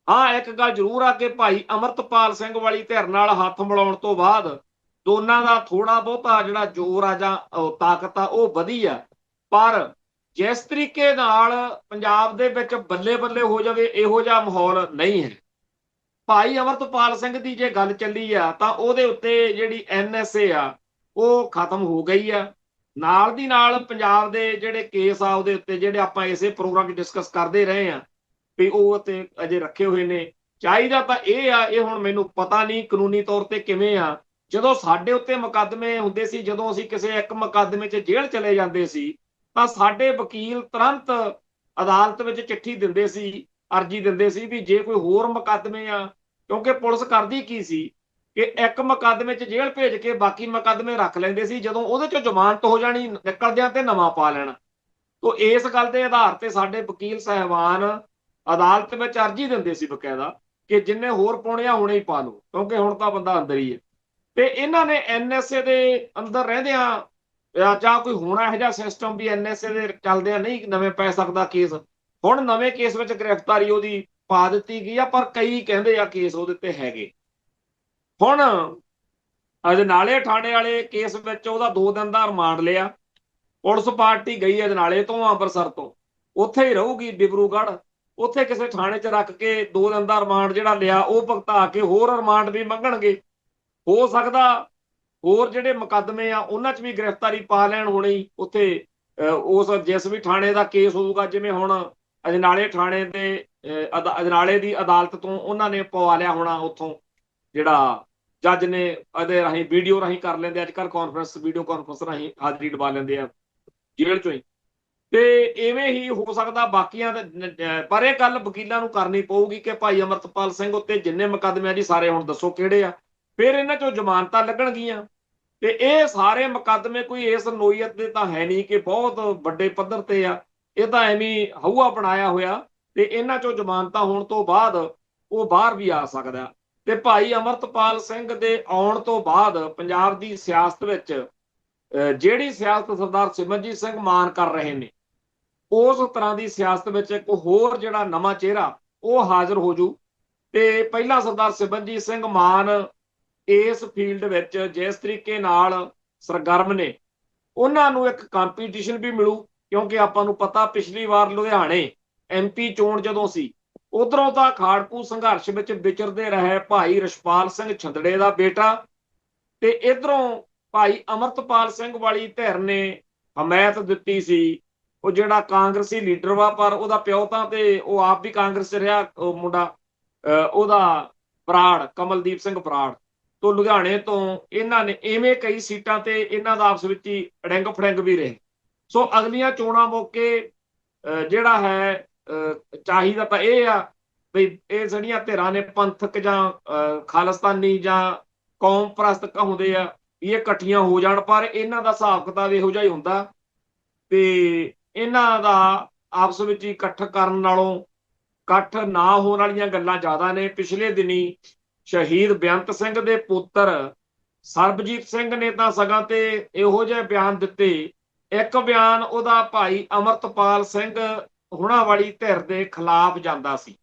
ਹਾਂ, ਇੱਕ ਗੱਲ ਜ਼ਰੂਰ ਆ ਕਿ ਭਾਈ ਅਮਰਤਪਾਲ ਸਿੰਘ ਵਾਲੀ ਧਿਰ ਨਾਲ ਹੱਥ ਮਿਲਾਉਣ ਤੋਂ ਬਾਅਦ ਦੋਨਾਂ ਦਾ ਥੋੜਾ ਬਹੁਤਾ ਜਿਹੜਾ ਜ਼ੋਰ ਆ ਜਾਂ ਤਾਕਤ ਆ ਉਹ ਵਧੀ ਆ। ਪਰ ਜਿਸ ਤਰੀਕੇ ਨਾਲ ਪੰਜਾਬ ਦੇ ਵਿੱਚ ਬੱਲੇ ਬੱਲੇ ਹੋ ਜਾਵੇ ਇਹੋ ਜਿਹਾ ਮਾਹੌਲ ਨਹੀਂ ਹੈ। ਭਾਈ ਅਮਰਤਪਾਲ ਸਿੰਘ ਦੀ ਜੇ ਗੱਲ ਚੱਲੀ ਆ ਤਾਂ ਉਹਦੇ ਉੱਤੇ ਜਿਹੜੀ ਐਨਐਸਏ ਆ ਉਹ ਖਤਮ ਹੋ ਗਈ ਆ। ਨਾਲ ਦੀ ਨਾਲ ਪੰਜਾਬ ਦੇ ਜਿਹੜੇ ਕੇਸ ਆ ਉਹਦੇ ਉੱਤੇ ਜਿਹੜੇ ਆਪਾਂ ਇਸੇ ਪ੍ਰੋਗਰਾਮ 'ਚ ਡਿਸਕਸ ਕਰਦੇ ਰਹੇ ਆ ਵੀ ਉਹ ਤੇ ਅਜੇ ਰੱਖੇ ਹੋਏ ਨੇ। ਚਾਹੀਦਾ ਤਾਂ ਇਹ ਆ, ਇਹ ਹੁਣ ਮੈਨੂੰ ਪਤਾ ਨਹੀਂ ਕਾਨੂੰਨੀ ਤੌਰ ਤੇ ਕਿਵੇਂ ਆ, ਜਦੋਂ ਸਾਡੇ ਉੱਤੇ ਮੁਕੱਦਮੇ ਹੁੰਦੇ ਸੀ, ਜਦੋਂ ਅਸੀਂ ਕਿਸੇ ਇੱਕ ਮੁਕੱਦਮੇ 'ਚ ਜੇਲ੍ਹ ਚਲੇ ਜਾਂਦੇ ਸੀ ਤਾਂ ਸਾਡੇ ਵਕੀਲ ਤੁਰੰਤ ਅਦਾਲਤ ਵਿੱਚ ਚਿੱਠੀ ਦਿੰਦੇ ਸੀ, ਅਰਜੀ ਦਿੰਦੇ ਸੀ ਵੀ ਜੇ ਕੋਈ ਹੋਰ ਮੁਕੱਦਮੇ ਆ, ਕਿਉਂਕਿ ਪੁਲਿਸ ਕਰਦੀ ਕੀ ਸੀ ਕਿ ਇੱਕ ਮੁਕੱਦਮੇ 'ਚ ਜੇਲ੍ਹ ਭੇਜ ਕੇ ਬਾਕੀ ਮੁਕੱਦਮੇ ਰੱਖ ਲੈਂਦੇ ਸੀ, ਜਦੋਂ ਉਹਦੇ 'ਚੋਂ ਜ਼ਮਾਨਤ ਹੋ ਜਾਣੀ ਨਿਕਲਦਿਆਂ ਤੇ ਨਵਾਂ ਪਾ ਲੈਣਾ। ਤੋ ਇਸ ਗੱਲ ਦੇ ਆਧਾਰ ਤੇ ਸਾਡੇ ਵਕੀਲ ਸਾਹਿਬਾਨ ਅਦਾਲਤ ਵਿੱਚ ਅਰਜੀ ਦਿੰਦੇ ਸੀ ਬਕਾਇਦਾ ਕਿ ਜਿੰਨੇ ਹੋਰ ਪਾਉਣੇ ਆ ਹੁਣੇ ਹੀ ਪਾ ਲਓ, ਕਿਉਂਕਿ ਹੁਣ ਤਾਂ ਬੰਦਾ ਅੰਦਰ ਹੀ ਹੈ। ਤੇ ਇਹਨਾਂ ਨੇ ਐਨਐਸਏ ਦੇ ਅੰਦਰ ਰਹਿੰਦਿਆਂ ਜਾਂ ਕੋਈ ਹੋਣਾ ਇਹੋ ਜਿਹਾ ਸਿਸਟਮ ਵੀ ਐਨਐਸਏ ਦੇ ਚੱਲਦਿਆਂ ਨਹੀਂ ਨਵੇਂ ਪੈ ਸਕਦਾ ਕੇਸ। ਹੁਣ ਨਵੇਂ ਕੇਸ ਵਿੱਚ ਗ੍ਰਿਫਤਾਰੀ ਉਹਦੀ ਪਾ ਦਿੱਤੀ ਗਈ ਆ, ਪਰ ਕਈ ਕਹਿੰਦੇ ਆ ਕੇਸ ਉਹਦੇ ਤੇ ਹੈਗੇ। ਹੁਣ ਅਜਨਾਲੇ ਥਾਣੇ ਵਾਲੇ ਕੇਸ ਵਿੱਚ ਉਹਦਾ 2 ਦਿਨ ਦਾ ਰਿਮਾਂਡ ਲਿਆ। ਪੁਲਿਸ ਪਾਰਟੀ ਗਈ ਅਜਨਾਲੇ ਤੋਂ, ਅੰਮ੍ਰਿਤਸਰ ਤੋਂ, ਉੱਥੇ ਹੀ ਰਹੂਗੀ ਡਿਬਰੂਗੜ੍ਹ, ਉੱਥੇ ਕਿਸੇ ਥਾਣੇ 'ਚ ਰੱਖ ਕੇ 2 ਦਿਨ ਦਾ ਰਿਮਾਂਡ ਜਿਹੜਾ ਲਿਆ ਉਹ ਭੁਗਤਾ ਕੇ ਹੋਰ ਰਿਮਾਂਡ ਵੀ ਮੰਗਣਗੇ। ਹੋ ਸਕਦਾ ਹੋਰ ਜਿਹੜੇ ਮੁਕੱਦਮੇ ਆ ਉਹਨਾਂ 'ਚ ਵੀ ਗ੍ਰਿਫਤਾਰੀ ਪਾ ਲੈਣ ਹੋਣੀ ਉੱਥੇ ਉਸ ਜਿਸ ਵੀ ਥਾਣੇ ਦਾ ਕੇਸ ਹੋਊਗਾ। ਜਿਵੇਂ ਹੁਣ ਅਜਨਾਲੇ ਥਾਣੇ ਦੇ ਅਜਨਾਲੇ ਦੀ ਅਦਾਲਤ ਤੋਂ ਉਹਨਾਂ ਨੇ ਪਵਾ ਲਿਆ ਹੋਣਾ, ਉੱਥੋਂ ਜਿਹੜਾ ਜੱਜ ਨੇ ਇਹਦੇ ਰਾਹੀਂ ਵੀਡੀਓ ਰਾਹੀਂ ਕਰ ਲੈਂਦੇ, ਅੱਜ ਕੱਲ੍ਹ ਕਾਨਫਰੰਸ ਵੀਡੀਓ ਕਾਨਫਰੰਸ ਰਾਹੀਂ ਹਾਜ਼ਰੀ ਲਵਾ ਲੈਂਦੇ ਆ ਜੇਲ੍ਹ 'ਚੋਂ ਹੀ। ਤੇ ਇਵੇਂ ਹੀ ਹੋ ਸਕਦਾ ਬਾਕੀਆਂ ਦੇ। ਪਰ ਇਹ ਗੱਲ ਵਕੀਲਾਂ ਨੂੰ ਕਰਨੀ ਪਊਗੀ ਕਿ ਭਾਈ ਅਮਰਤਪਾਲ ਸਿੰਘ ਉੱਤੇ ਜਿੰਨੇ ਮੁਕੱਦਮੇ ਆ ਜੀ ਸਾਰੇ ਹੁਣ ਦੱਸੋ ਕਿਹੜੇ ਆ, ਫਿਰ ਇਹਨਾਂ 'ਚੋਂ ਜ਼ਮਾਨਤਾਂ ਲੱਗਣਗੀਆਂ। ਤੇ ਇਹ ਸਾਰੇ ਮੁਕੱਦਮੇ ਕੋਈ ਇਸ ਨੋਈਅਤ ਦੇ ਤਾਂ ਹੈ ਨਹੀਂ ਕਿ ਬਹੁਤ ਵੱਡੇ ਪੱਧਰ ਤੇ ਆ, ਇਹ ਤਾਂ ਐਵੇਂ ਹਊਆ ਬਣਾਇਆ ਹੋਇਆ। ਤੇ ਇਹਨਾਂ 'ਚੋਂ ਜ਼ਮਾਨਤਾਂ ਹੋਣ ਤੋਂ ਬਾਅਦ ਉਹ ਬਾਹਰ ਵੀ ਆ ਸਕਦਾ। ਤੇ ਭਾਈ ਅਮਰਤਪਾਲ ਸਿੰਘ ਦੇ ਆਉਣ ਤੋਂ ਬਾਅਦ ਪੰਜਾਬ ਦੀ ਸਿਆਸਤ ਵਿੱਚ ਜਿਹੜੀ ਸਿਆਸਤ ਸਰਦਾਰ ਸਿਮਰਜੀਤ ਸਿੰਘ ਮਾਨ ਕਰ ਰਹੇ ਨੇ, ਉਸ ਤਰ੍ਹਾਂ ਦੀ ਸਿਆਸਤ ਵਿੱਚ ਇੱਕ ਹੋਰ ਜਿਹੜਾ ਨਵਾਂ ਚਿਹਰਾ ਉਹ ਹਾਜ਼ਰ ਹੋ ਜੂ। ਤੇ ਪਹਿਲਾਂ ਸਰਦਾਰ ਸਿਮਰਜੀਤ ਸਿੰਘ ਮਾਨ ਇਸ ਫੀਲਡ ਵਿੱਚ ਜਿਸ ਤਰੀਕੇ ਨਾਲ ਸਰਗਰਮ ਨੇ, ਉਹਨਾਂ ਨੂੰ ਇੱਕ ਕੰਪੀਟੀਸ਼ਨ ਵੀ ਮਿਲੂ। ਕਿਉਂਕਿ ਆਪਾਂ ਨੂੰ ਪਤਾ ਪਿਛਲੀ ਵਾਰ ਲੁਧਿਆਣੇ ਐਮਪੀ ਚੋਣ ਜਦੋਂ ਸੀ, ਉਧਰੋਂ ਤਾਂ ਖਾੜਕੂ ਸੰਘਰਸ਼ ਵਿੱਚ ਵਿਚਰਦੇ ਰਹੇ ਭਾਈ ਰਛਪਾਲ ਸਿੰਘ ਛੰਦੜੇ ਦਾ ਬੇਟਾ, ਤੇ ਇਧਰੋਂ ਭਾਈ ਅਮਰਤਪਾਲ ਸਿੰਘ ਵਾਲੀ ਧਿਰ ਨੇ ਹਮਾਇਤ ਦਿੱਤੀ ਸੀ ਉਹ ਜਿਹੜਾ ਕਾਂਗਰਸੀ ਲੀਡਰ ਵਾ, ਪਰ ਉਹਦਾ ਪਿਓ ਤਾਂ ਤੇ ਉਹ ਆਪ ਵੀ ਕਾਂਗਰਸ 'ਚ ਰਿਹਾ ਉਹ ਮੁੰਡਾ, ਉਹਦਾ ਬਰਾੜ, ਕਮਲਦੀਪ ਸਿੰਘ ਬਰਾੜ ਤੋਂ ਲੁਧਿਆਣੇ ਤੋਂ ਇਹਨਾਂ ਨੇ ਇਵੇਂ ਕਈ ਸੀਟਾਂ ਤੇ ਇਹਨਾਂ ਦਾ ਆਪਸ ਵਿੱਚ ਹੀ ਅੜਿੰਗ ਫੜਿੰਗ ਵੀ ਰਹੇ। ਸੋ ਅਗਲੀਆਂ ਚੋਣਾਂ ਮੌਕੇ ਜਿਹੜਾ ਹੈ ਚਾਹੀਦਾ ਤਾਂ ਇਹ ਆ ਵੀ ਇਹ ਜਿਹੜੀਆਂ ਧਿਰਾਂ ਨੇ ਪੰਥਕ ਜਾਂ ਖਾਲਿਸਤਾਨੀ ਜਾਂ ਕੌਮ ਪ੍ਰਸਤ ਕਹਾਉਂਦੇ ਆ ਇਹ ਇਕੱਠੀਆਂ ਹੋ ਜਾਣ, ਪਰ ਇਹਨਾਂ ਦਾ ਹਿਸਾਬ ਕਿਤਾਬ ਇਹੋ ਜਿਹਾ ਹੀ ਹੁੰਦਾ ਤੇ ਇਹਨਾਂ ਦਾ ਆਪਸ ਵਿੱਚ ਹੀ ਇਕੱਠ ਕਰਨ ਨਾਲੋਂ ਇਕੱਠ ਨਾ ਹੋਣ ਵਾਲੀਆਂ ਗੱਲਾਂ ਜ਼ਿਆਦਾ ਨੇ। ਪਿਛਲੇ ਦਿਨੀ ਸ਼ਹੀਦ ਬੇਅੰਤ ਸਿੰਘ ਦੇ ਪੁੱਤਰ ਸਰਬਜੀਤ ਸਿੰਘ ਨੇ ਤਾਂ ਸਗਾਂ ਤੇ ਇਹੋ ਜਿਹੇ ਬਿਆਨ ਦਿੱਤੇ। ਇੱਕ ਬਿਆਨ ਉਹਦਾ ਭਾਈ ਅਮਰਤਪਾਲ ਸਿੰਘ ਹੁਣਾਂ ਵਾਲੀ ਧਿਰ ਦੇ ਖਿਲਾਫ ਜਾਂਦਾ ਸੀ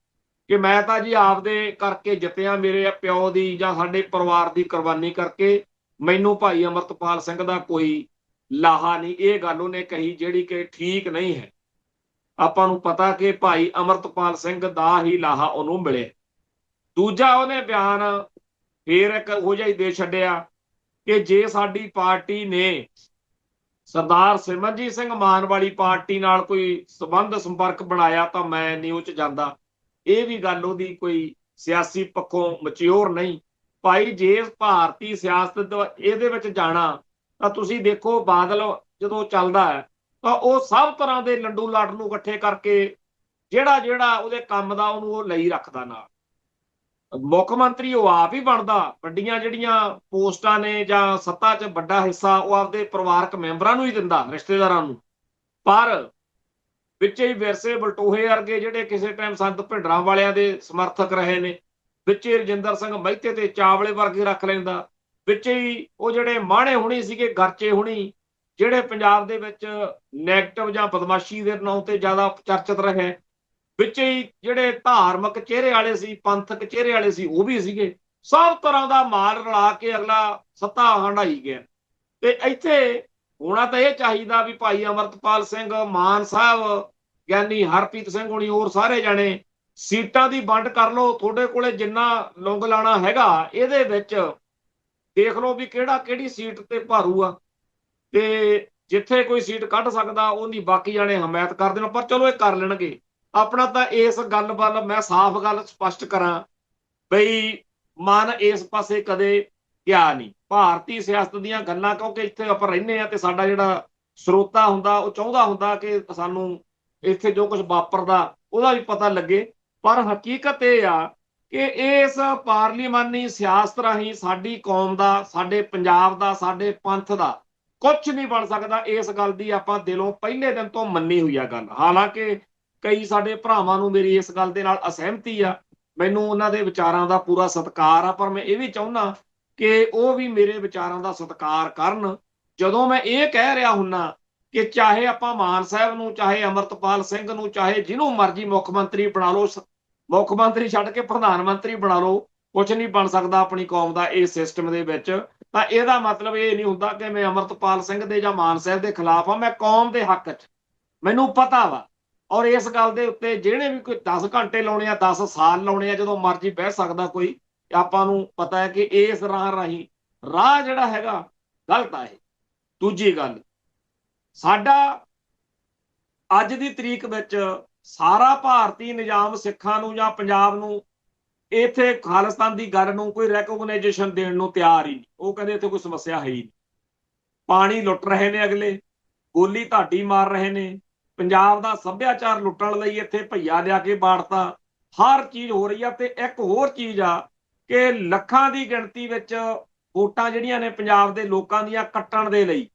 ਕਿ ਮੈਂ ਤਾਂ ਜੀ ਆਪਦੇ ਕਰਕੇ ਜਿੱਤਿਆ, ਮੇਰੇ ਪਿਓ ਦੀ ਜਾਂ ਸਾਡੇ ਪਰਿਵਾਰ ਦੀ ਕੁਰਬਾਨੀ ਕਰਕੇ, ਮੈਨੂੰ ਭਾਈ ਅਮਰਤਪਾਲ ਸਿੰਘ ਦਾ ਕੋਈ ਲਾਹਾ ਨਹੀਂ। ਇਹ ਗੱਲ ਉਹਨੇ ਕਹੀ ਜਿਹੜੀ ਕਿ ਠੀਕ ਨਹੀਂ ਹੈ। ਆਪਾਂ ਨੂੰ ਪਤਾ ਕਿ ਭਾਈ ਅਮਰਤਪਾਲ ਸਿੰਘ ਦਾ ਹੀ ਲਾਹਾ ਉਹਨੂੰ ਮਿਲੇ। ਦੂਜਾ ਉਹਨੇ ਬਿਆਨ ਫੇਰ ਇੱਕ ਉਹੋ ਜਿਹਾ ਹੀ ਦੇ ਛੱਡਿਆ ਕਿ ਜੇ ਸਾਡੀ ਪਾਰਟੀ ਨੇ ਸਰਦਾਰ ਸਿਮਰਨਜੀਤ ਸਿੰਘ ਮਾਨ ਵਾਲੀ ਪਾਰਟੀ ਨਾਲ ਕੋਈ ਸੰਬੰਧ ਸੰਪਰਕ ਬਣਾਇਆ ਤਾਂ ਮੈਂ ਨਹੀਂ ਉਹ 'ਚ ਜਾਂਦਾ। ਇਹ ਵੀ ਗੱਲ ਉਹਦੀ ਕੋਈ ਸਿਆਸੀ ਪੱਖੋਂ ਮਚਿਓਰ ਨਹੀਂ। ਭਾਈ ਜੇ ਭਾਰਤੀ ਸਿਆਸਤ ਇਹਦੇ ਵਿੱਚ ਜਾਣਾ ਤਾਂ ਤੁਸੀਂ ਦੇਖੋ ਬਾਦਲ ਜਦੋਂ ਚੱਲਦਾ ਹੈ ਤਾਂ ਉਹ ਸਭ ਤਰ੍ਹਾਂ ਦੇ ਲੰਡੂ ਲਾਟ ਨੂੰ ਇਕੱਠੇ ਕਰਕੇ ਜਿਹੜਾ ਉਹਦੇ ਕੰਮ ਦਾ ਉਹਨੂੰ ਉਹ ਲਈ ਰੱਖਦਾ ਨਾਲ। ਮੁੱਖ ਮੰਤਰੀ ਉਹ ਆਪ ਹੀ ਬਣਦਾ, ਵੱਡੀਆਂ ਜਿਹੜੀਆਂ ਪੋਸਟਾਂ ਨੇ ਜਾਂ ਸੱਤਾ 'ਚ ਵੱਡਾ ਹਿੱਸਾ ਉਹ ਆਪਦੇ ਪਰਿਵਾਰਕ ਮੈਂਬਰਾਂ ਨੂੰ ਹੀ ਦਿੰਦਾ, ਰਿਸ਼ਤੇਦਾਰਾਂ ਨੂੰ। ਪਰ ਵਿੱਚ ਹੀ ਵਿਰਸੇ ਬਲਟੋਹੇ ਵਰਗੇ ਜਿਹੜੇ ਕਿਸੇ ਟਾਈਮ ਸੰਤ ਭਿੰਡਰਾਂ ਵਾਲਿਆਂ ਦੇ ਸਮਰਥਕ ਰਹੇ ਨੇ, ਵਿੱਚ ਹੀ ਰਜਿੰਦਰ ਸਿੰਘ ਮਹਿਤੇ ਤੇ ਚਾਵਲੇ ਵਰਗੇ ਰੱਖ ਲੈਂਦਾ, ਵਿੱਚ ਹੀ ਉਹ ਜਿਹੜੇ ਮਾਣੇ ਹੁਣੀ ਸੀਗੇ, ਗਰਚੇ ਹੁਣੀ, ਜਿਹੜੇ ਪੰਜਾਬ ਦੇ ਵਿੱਚ ਨੈਗੇਟਿਵ ਜਾਂ ਬਦਮਾਸ਼ੀ ਦੇ ਨਾਂ ਤੇ ਜ਼ਿਆਦਾ ਚਰਚਿਤ ਰਹੇ, ਵਿੱਚ ਹੀ ਜਿਹੜੇ ਧਾਰਮਿਕ ਚਿਹਰੇ ਵਾਲੇ ਸੀ, ਪੰਥਕ ਚਿਹਰੇ ਵਾਲੇ ਸੀ, ਉਹ ਵੀ ਸੀਗੇ। ਸਭ ਤਰ੍ਹਾਂ ਦਾ ਮਾਲ ਰਲਾ ਕੇ ਅਗਲਾ ਸੱਤਾ ਹੰਢਾਈ ਗਿਆ। ਤੇ ਇੱਥੇ ਹੋਣਾ ਤਾਂ ਇਹ ਚਾਹੀਦਾ ਵੀ ਭਾਈ ਅਮਰਤਪਾਲ ਸਿੰਘ, ਮਾਨ ਸਾਹਿਬ, ਗਿਆਨੀ ਹਰਪ੍ਰੀਤ ਸਿੰਘ ਹੋਣੀ, ਹੋਰ ਸਾਰੇ ਜਾਣੇ ਸੀਟਾਂ ਦੀ ਵੰਡ ਕਰ ਲਓ। ਤੁਹਾਡੇ ਕੋਲੇ ਜਿੰਨਾ ਲੌਂਗ ਲਾਣਾ ਹੈਗਾ ਇਹਦੇ ਵਿੱਚ ਦੇਖ ਲਓ ਵੀ ਕਿਹੜੀ ਸੀਟ ਤੇ ਭਾਰੂ ਆ, ਤੇ ਜਿੱਥੇ ਕੋਈ ਸੀਟ ਕੱਢ ਸਕਦਾ ਉਹਦੀ ਬਾਕੀ ਜਾਣੇ ਹਮਾਇਤ ਕਰ ਦੇਣ। ਪਰ ਚਲੋ ਇਹ ਕਰ ਲੈਣਗੇ। ਆਪਣਾ ਤਾਂ ਇਸ ਗੱਲ ਵੱਲ ਮੈਂ ਸਾਫ਼ ਗੱਲ ਸਪਸ਼ਟ ਕਰਾਂ ਬਈ ਮਨ ਇਸ ਪਾਸੇ ਕਦੇ ਗਿਆ ਨਹੀਂ। ਭਾਰਤੀ ਸਿਆਸਤ ਦੀਆਂ ਗੱਲਾਂ, ਕਿਉਂਕਿ ਇੱਥੇ ਆਪਾਂ ਰਹਿੰਦੇ ਹਾਂ ਤੇ ਸਾਡਾ ਜਿਹੜਾ ਸਰੋਤਾ ਹੁੰਦਾ ਉਹ ਚਾਹੁੰਦਾ ਹੁੰਦਾ ਕਿ ਸਾਨੂੰ ਇੱਥੇ ਜੋ ਕੁਝ ਵਾਪਰਦਾ ਉਹਦਾ ਵੀ ਪਤਾ ਲੱਗੇ। ਪਰ ਹਕੀਕਤ ਇਹ ਆ ਕਿ ਇਸ ਪਾਰਲੀਮਾਨੀ ਸਿਆਸਤ ਰਾਹੀਂ ਸਾਡੀ ਕੌਮ ਦਾ, ਸਾਡੇ ਪੰਜਾਬ ਦਾ, ਸਾਡੇ ਪੰਥ ਦਾ ਕੁਝ ਨਹੀਂ ਬਣ ਸਕਦਾ। ਇਸ ਗੱਲ ਦੀ ਆਪਾਂ ਦਿਲੋਂ ਪਹਿਲੇ ਦਿਨ ਤੋਂ ਮੰਨੀ ਹੋਈ ਆ ਗੱਲ। ਹਾਲਾਂਕਿ ਕਈ ਸਾਡੇ ਭਰਾਵਾਂ ਨੂੰ ਮੇਰੀ ਇਸ ਗੱਲ ਦੇ ਨਾਲ ਅਸਹਿਮਤੀ ਆ, ਮੈਨੂੰ ਉਹਨਾਂ ਦੇ ਵਿਚਾਰਾਂ ਦਾ ਪੂਰਾ ਸਤਿਕਾਰ ਆ, ਪਰ ਮੈਂ ਇਹ ਵੀ ਚਾਹੁੰਦਾ ਕਿ ਉਹ ਵੀ ਮੇਰੇ ਵਿਚਾਰਾਂ ਦਾ ਸਤਿਕਾਰ ਕਰਨ। ਜਦੋਂ ਮੈਂ ਇਹ ਕਹਿ ਰਿਹਾ ਹੁੰਨਾ ਕਿ ਚਾਹੇ ਆਪਾਂ ਮਾਨ ਸਾਹਿਬ ਨੂੰ, ਚਾਹੇ ਅਮਰਤਪਾਲ ਸਿੰਘ ਨੂੰ, ਚਾਹੇ ਜਿਹਨੂੰ ਮਰਜ਼ੀ ਮੁੱਖ ਮੰਤਰੀ ਬਣਾ ਲਓ, ਮੁੱਖ ਮੰਤਰੀ ਛੱਡ ਕੇ ਪ੍ਰਧਾਨ ਮੰਤਰੀ ਬਣਾ ਲਓ, ਕੁਝ ਨਹੀਂ ਬਣ ਸਕਦਾ ਆਪਣੀ ਕੌਮ ਦਾ ਇਸ ਸਿਸਟਮ ਦੇ ਵਿੱਚ, ਤਾਂ ਇਹਦਾ ਮਤਲਬ ਇਹ ਨਹੀਂ ਹੁੰਦਾ ਕਿ ਮੈਂ ਅਮਰਤਪਾਲ ਸਿੰਘ ਦੇ ਜਾਂ ਮਾਨ ਸਾਹਿਬ ਦੇ ਖਿਲਾਫ ਆ। ਮੈਂ ਕੌਮ ਦੇ ਹੱਕ 'ਚ, ਮੈਨੂੰ ਪਤਾ ਵਾ। ਔਰ ਇਸ ਗੱਲ ਦੇ ਉੱਤੇ ਜਿਹੜੇ ਵੀ ਕੋਈ 10 ਘੰਟੇ ਲਾਉਣੇ ਆ, 10 ਸਾਲ ਲਾਉਣੇ ਆ, ਜਦੋਂ ਮਰਜ਼ੀ ਬਹਿ ਸਕਦਾ ਕੋਈ। ਆਪਾਂ ਨੂੰ ਪਤਾ ਹੈ ਕਿ ਇਸ ਰਾਹ ਜਿਹੜਾ ਹੈਗਾ ਗਲਤ ਆ ਇਹ। ਦੂਜੀ ਗੱਲ, ਸਾਡਾ ਅੱਜ ਦੀ ਤਰੀਕ ਵਿੱਚ ਸਾਰਾ ਭਾਰਤੀ ਨਿਜ਼ਾਮ ਸਿੱਖਾਂ ਨੂੰ ਜਾਂ ਪੰਜਾਬ ਨੂੰ ਇੱਥੇ ਖਾਲਿਸਤਾਨ ਦੀ ਗੱਲ ਨੂੰ ਕੋਈ ਰੈਕੋਗਨਾਈਜੇਸ਼ਨ ਦੇਣ ਨੂੰ ਤਿਆਰ ਹੀ ਨਹੀਂ। ਉਹ ਕਹਿੰਦੇ ਇੱਥੇ ਕੋਈ ਸਮੱਸਿਆ ਹੈ ਹੀ ਨਹੀਂ। ਪਾਣੀ ਲੁੱਟ ਰਹੇ ਨੇ ਅਗਲੇ, ਗੋਲੀ ਧਾਡੀ ਮਾਰ ਰਹੇ ਨੇ, ਪੰਜਾਬ ਦਾ ਸੱਭਿਆਚਾਰ ਲੁੱਟਣ ਲਈ ਇੱਥੇ ਭਈਆ ਲਿਆ ਕੇ ਬਾੜਤਾ, ਹਰ ਚੀਜ਼ ਹੋ ਰਹੀ ਆ। ਤੇ ਇੱਕ ਹੋਰ ਚੀਜ਼ ਆ ਕਿ ਲੱਖਾਂ ਦੀ ਗਿਣਤੀ ਵਿੱਚ ਵੋਟਾਂ ਜਿਹੜੀਆਂ ਨੇ ਪੰਜਾਬ ਦੇ ਲੋਕਾਂ ਦੀਆਂ ਕੱਟਣ ਦੇ ਲਈ,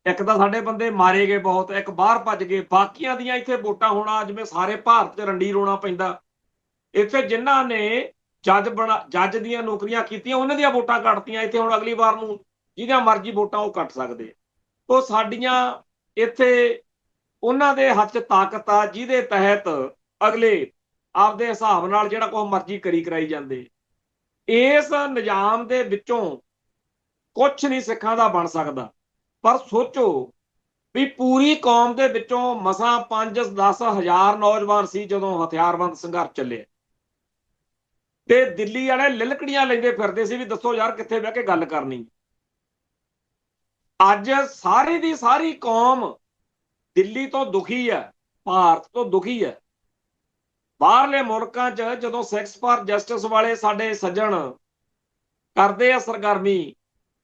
ਇੱਕ ਤਾਂ ਸਾਡੇ ਬੰਦੇ ਮਾਰੇ ਗਏ ਬਹੁਤ, ਇੱਕ ਬਾਹਰ ਭੱਜ ਗਏ, ਬਾਕੀਆਂ ਦੀਆਂ ਇੱਥੇ ਵੋਟਾਂ ਹੋਣਾ ਜਿਵੇਂ ਸਾਰੇ ਭਾਰਤ 'ਚ ਰੰਡੀ ਰੋਣਾ ਪੈਂਦਾ। ਇੱਥੇ ਜਿਨ੍ਹਾਂ ਨੇ ਜੱਜ ਦੀਆਂ ਨੌਕਰੀਆਂ ਕੀਤੀਆਂ ਉਹਨਾਂ ਦੀਆਂ ਵੋਟਾਂ ਕੱਟਤੀਆਂ। ਇੱਥੇ ਹੁਣ ਅਗਲੀ ਵਾਰ ਨੂੰ ਜਿਹਦੀਆਂ ਮਰਜ਼ੀ ਵੋਟਾਂ ਉਹ ਕੱਟ ਸਕਦੇ। ਉਹ ਸਾਡੀਆਂ ਇੱਥੇ ਉਹਨਾਂ ਦੇ ਹੱਥ 'ਚ ਤਾਕਤ ਆ ਜਿਹਦੇ ਤਹਿਤ ਅਗਲੇ ਆਪਦੇ ਹਿਸਾਬ ਨਾਲ ਜਿਹੜਾ ਕੁਛ ਮਰਜ਼ੀ ਕਰਾਈ ਜਾਂਦੇ। ਇਸ ਨਿਜ਼ਾਮ ਦੇ ਵਿੱਚੋਂ ਕੁਛ ਨਹੀਂ ਸਿੱਖਾਂ ਦਾ ਬਣ ਸਕਦਾ। ਪਰ ਸੋਚੋ ਵੀ ਪੂਰੀ ਕੌਮ ਦੇ ਵਿੱਚੋਂ ਮਸਾਂ 5-10 ਹਜ਼ਾਰ ਨੌਜਵਾਨ ਸੀ ਜਦੋਂ ਹਥਿਆਰਬੰਦ ਸੰਘਰਸ਼ ਚੱਲੇ, ਤੇ ਦਿੱਲੀ ਵਾਲੇ ਲਿਲਕੜੀਆਂ ਲੈਂਦੇ ਫਿਰਦੇ ਸੀ ਵੀ ਦੱਸੋ ਯਾਰ ਕਿੱਥੇ ਬਹਿ ਕੇ ਗੱਲ ਕਰਨੀ। ਅੱਜ ਸਾਰੀ ਦੀ ਸਾਰੀ ਕੌਮ ਦਿੱਲੀ ਤੋਂ ਦੁਖੀ ਹੈ, ਭਾਰਤ ਤੋਂ ਦੁਖੀ ਹੈ। ਬਾਹਰਲੇ ਮੁਲਕਾਂ 'ਚ ਜਦੋਂ ਸਿੱਖਸ ਫਾਰ ਜਸਟਿਸ ਵਾਲੇ ਸਾਡੇ ਸੱਜਣ ਕਰਦੇ ਆ ਸਰਗਰਮੀ,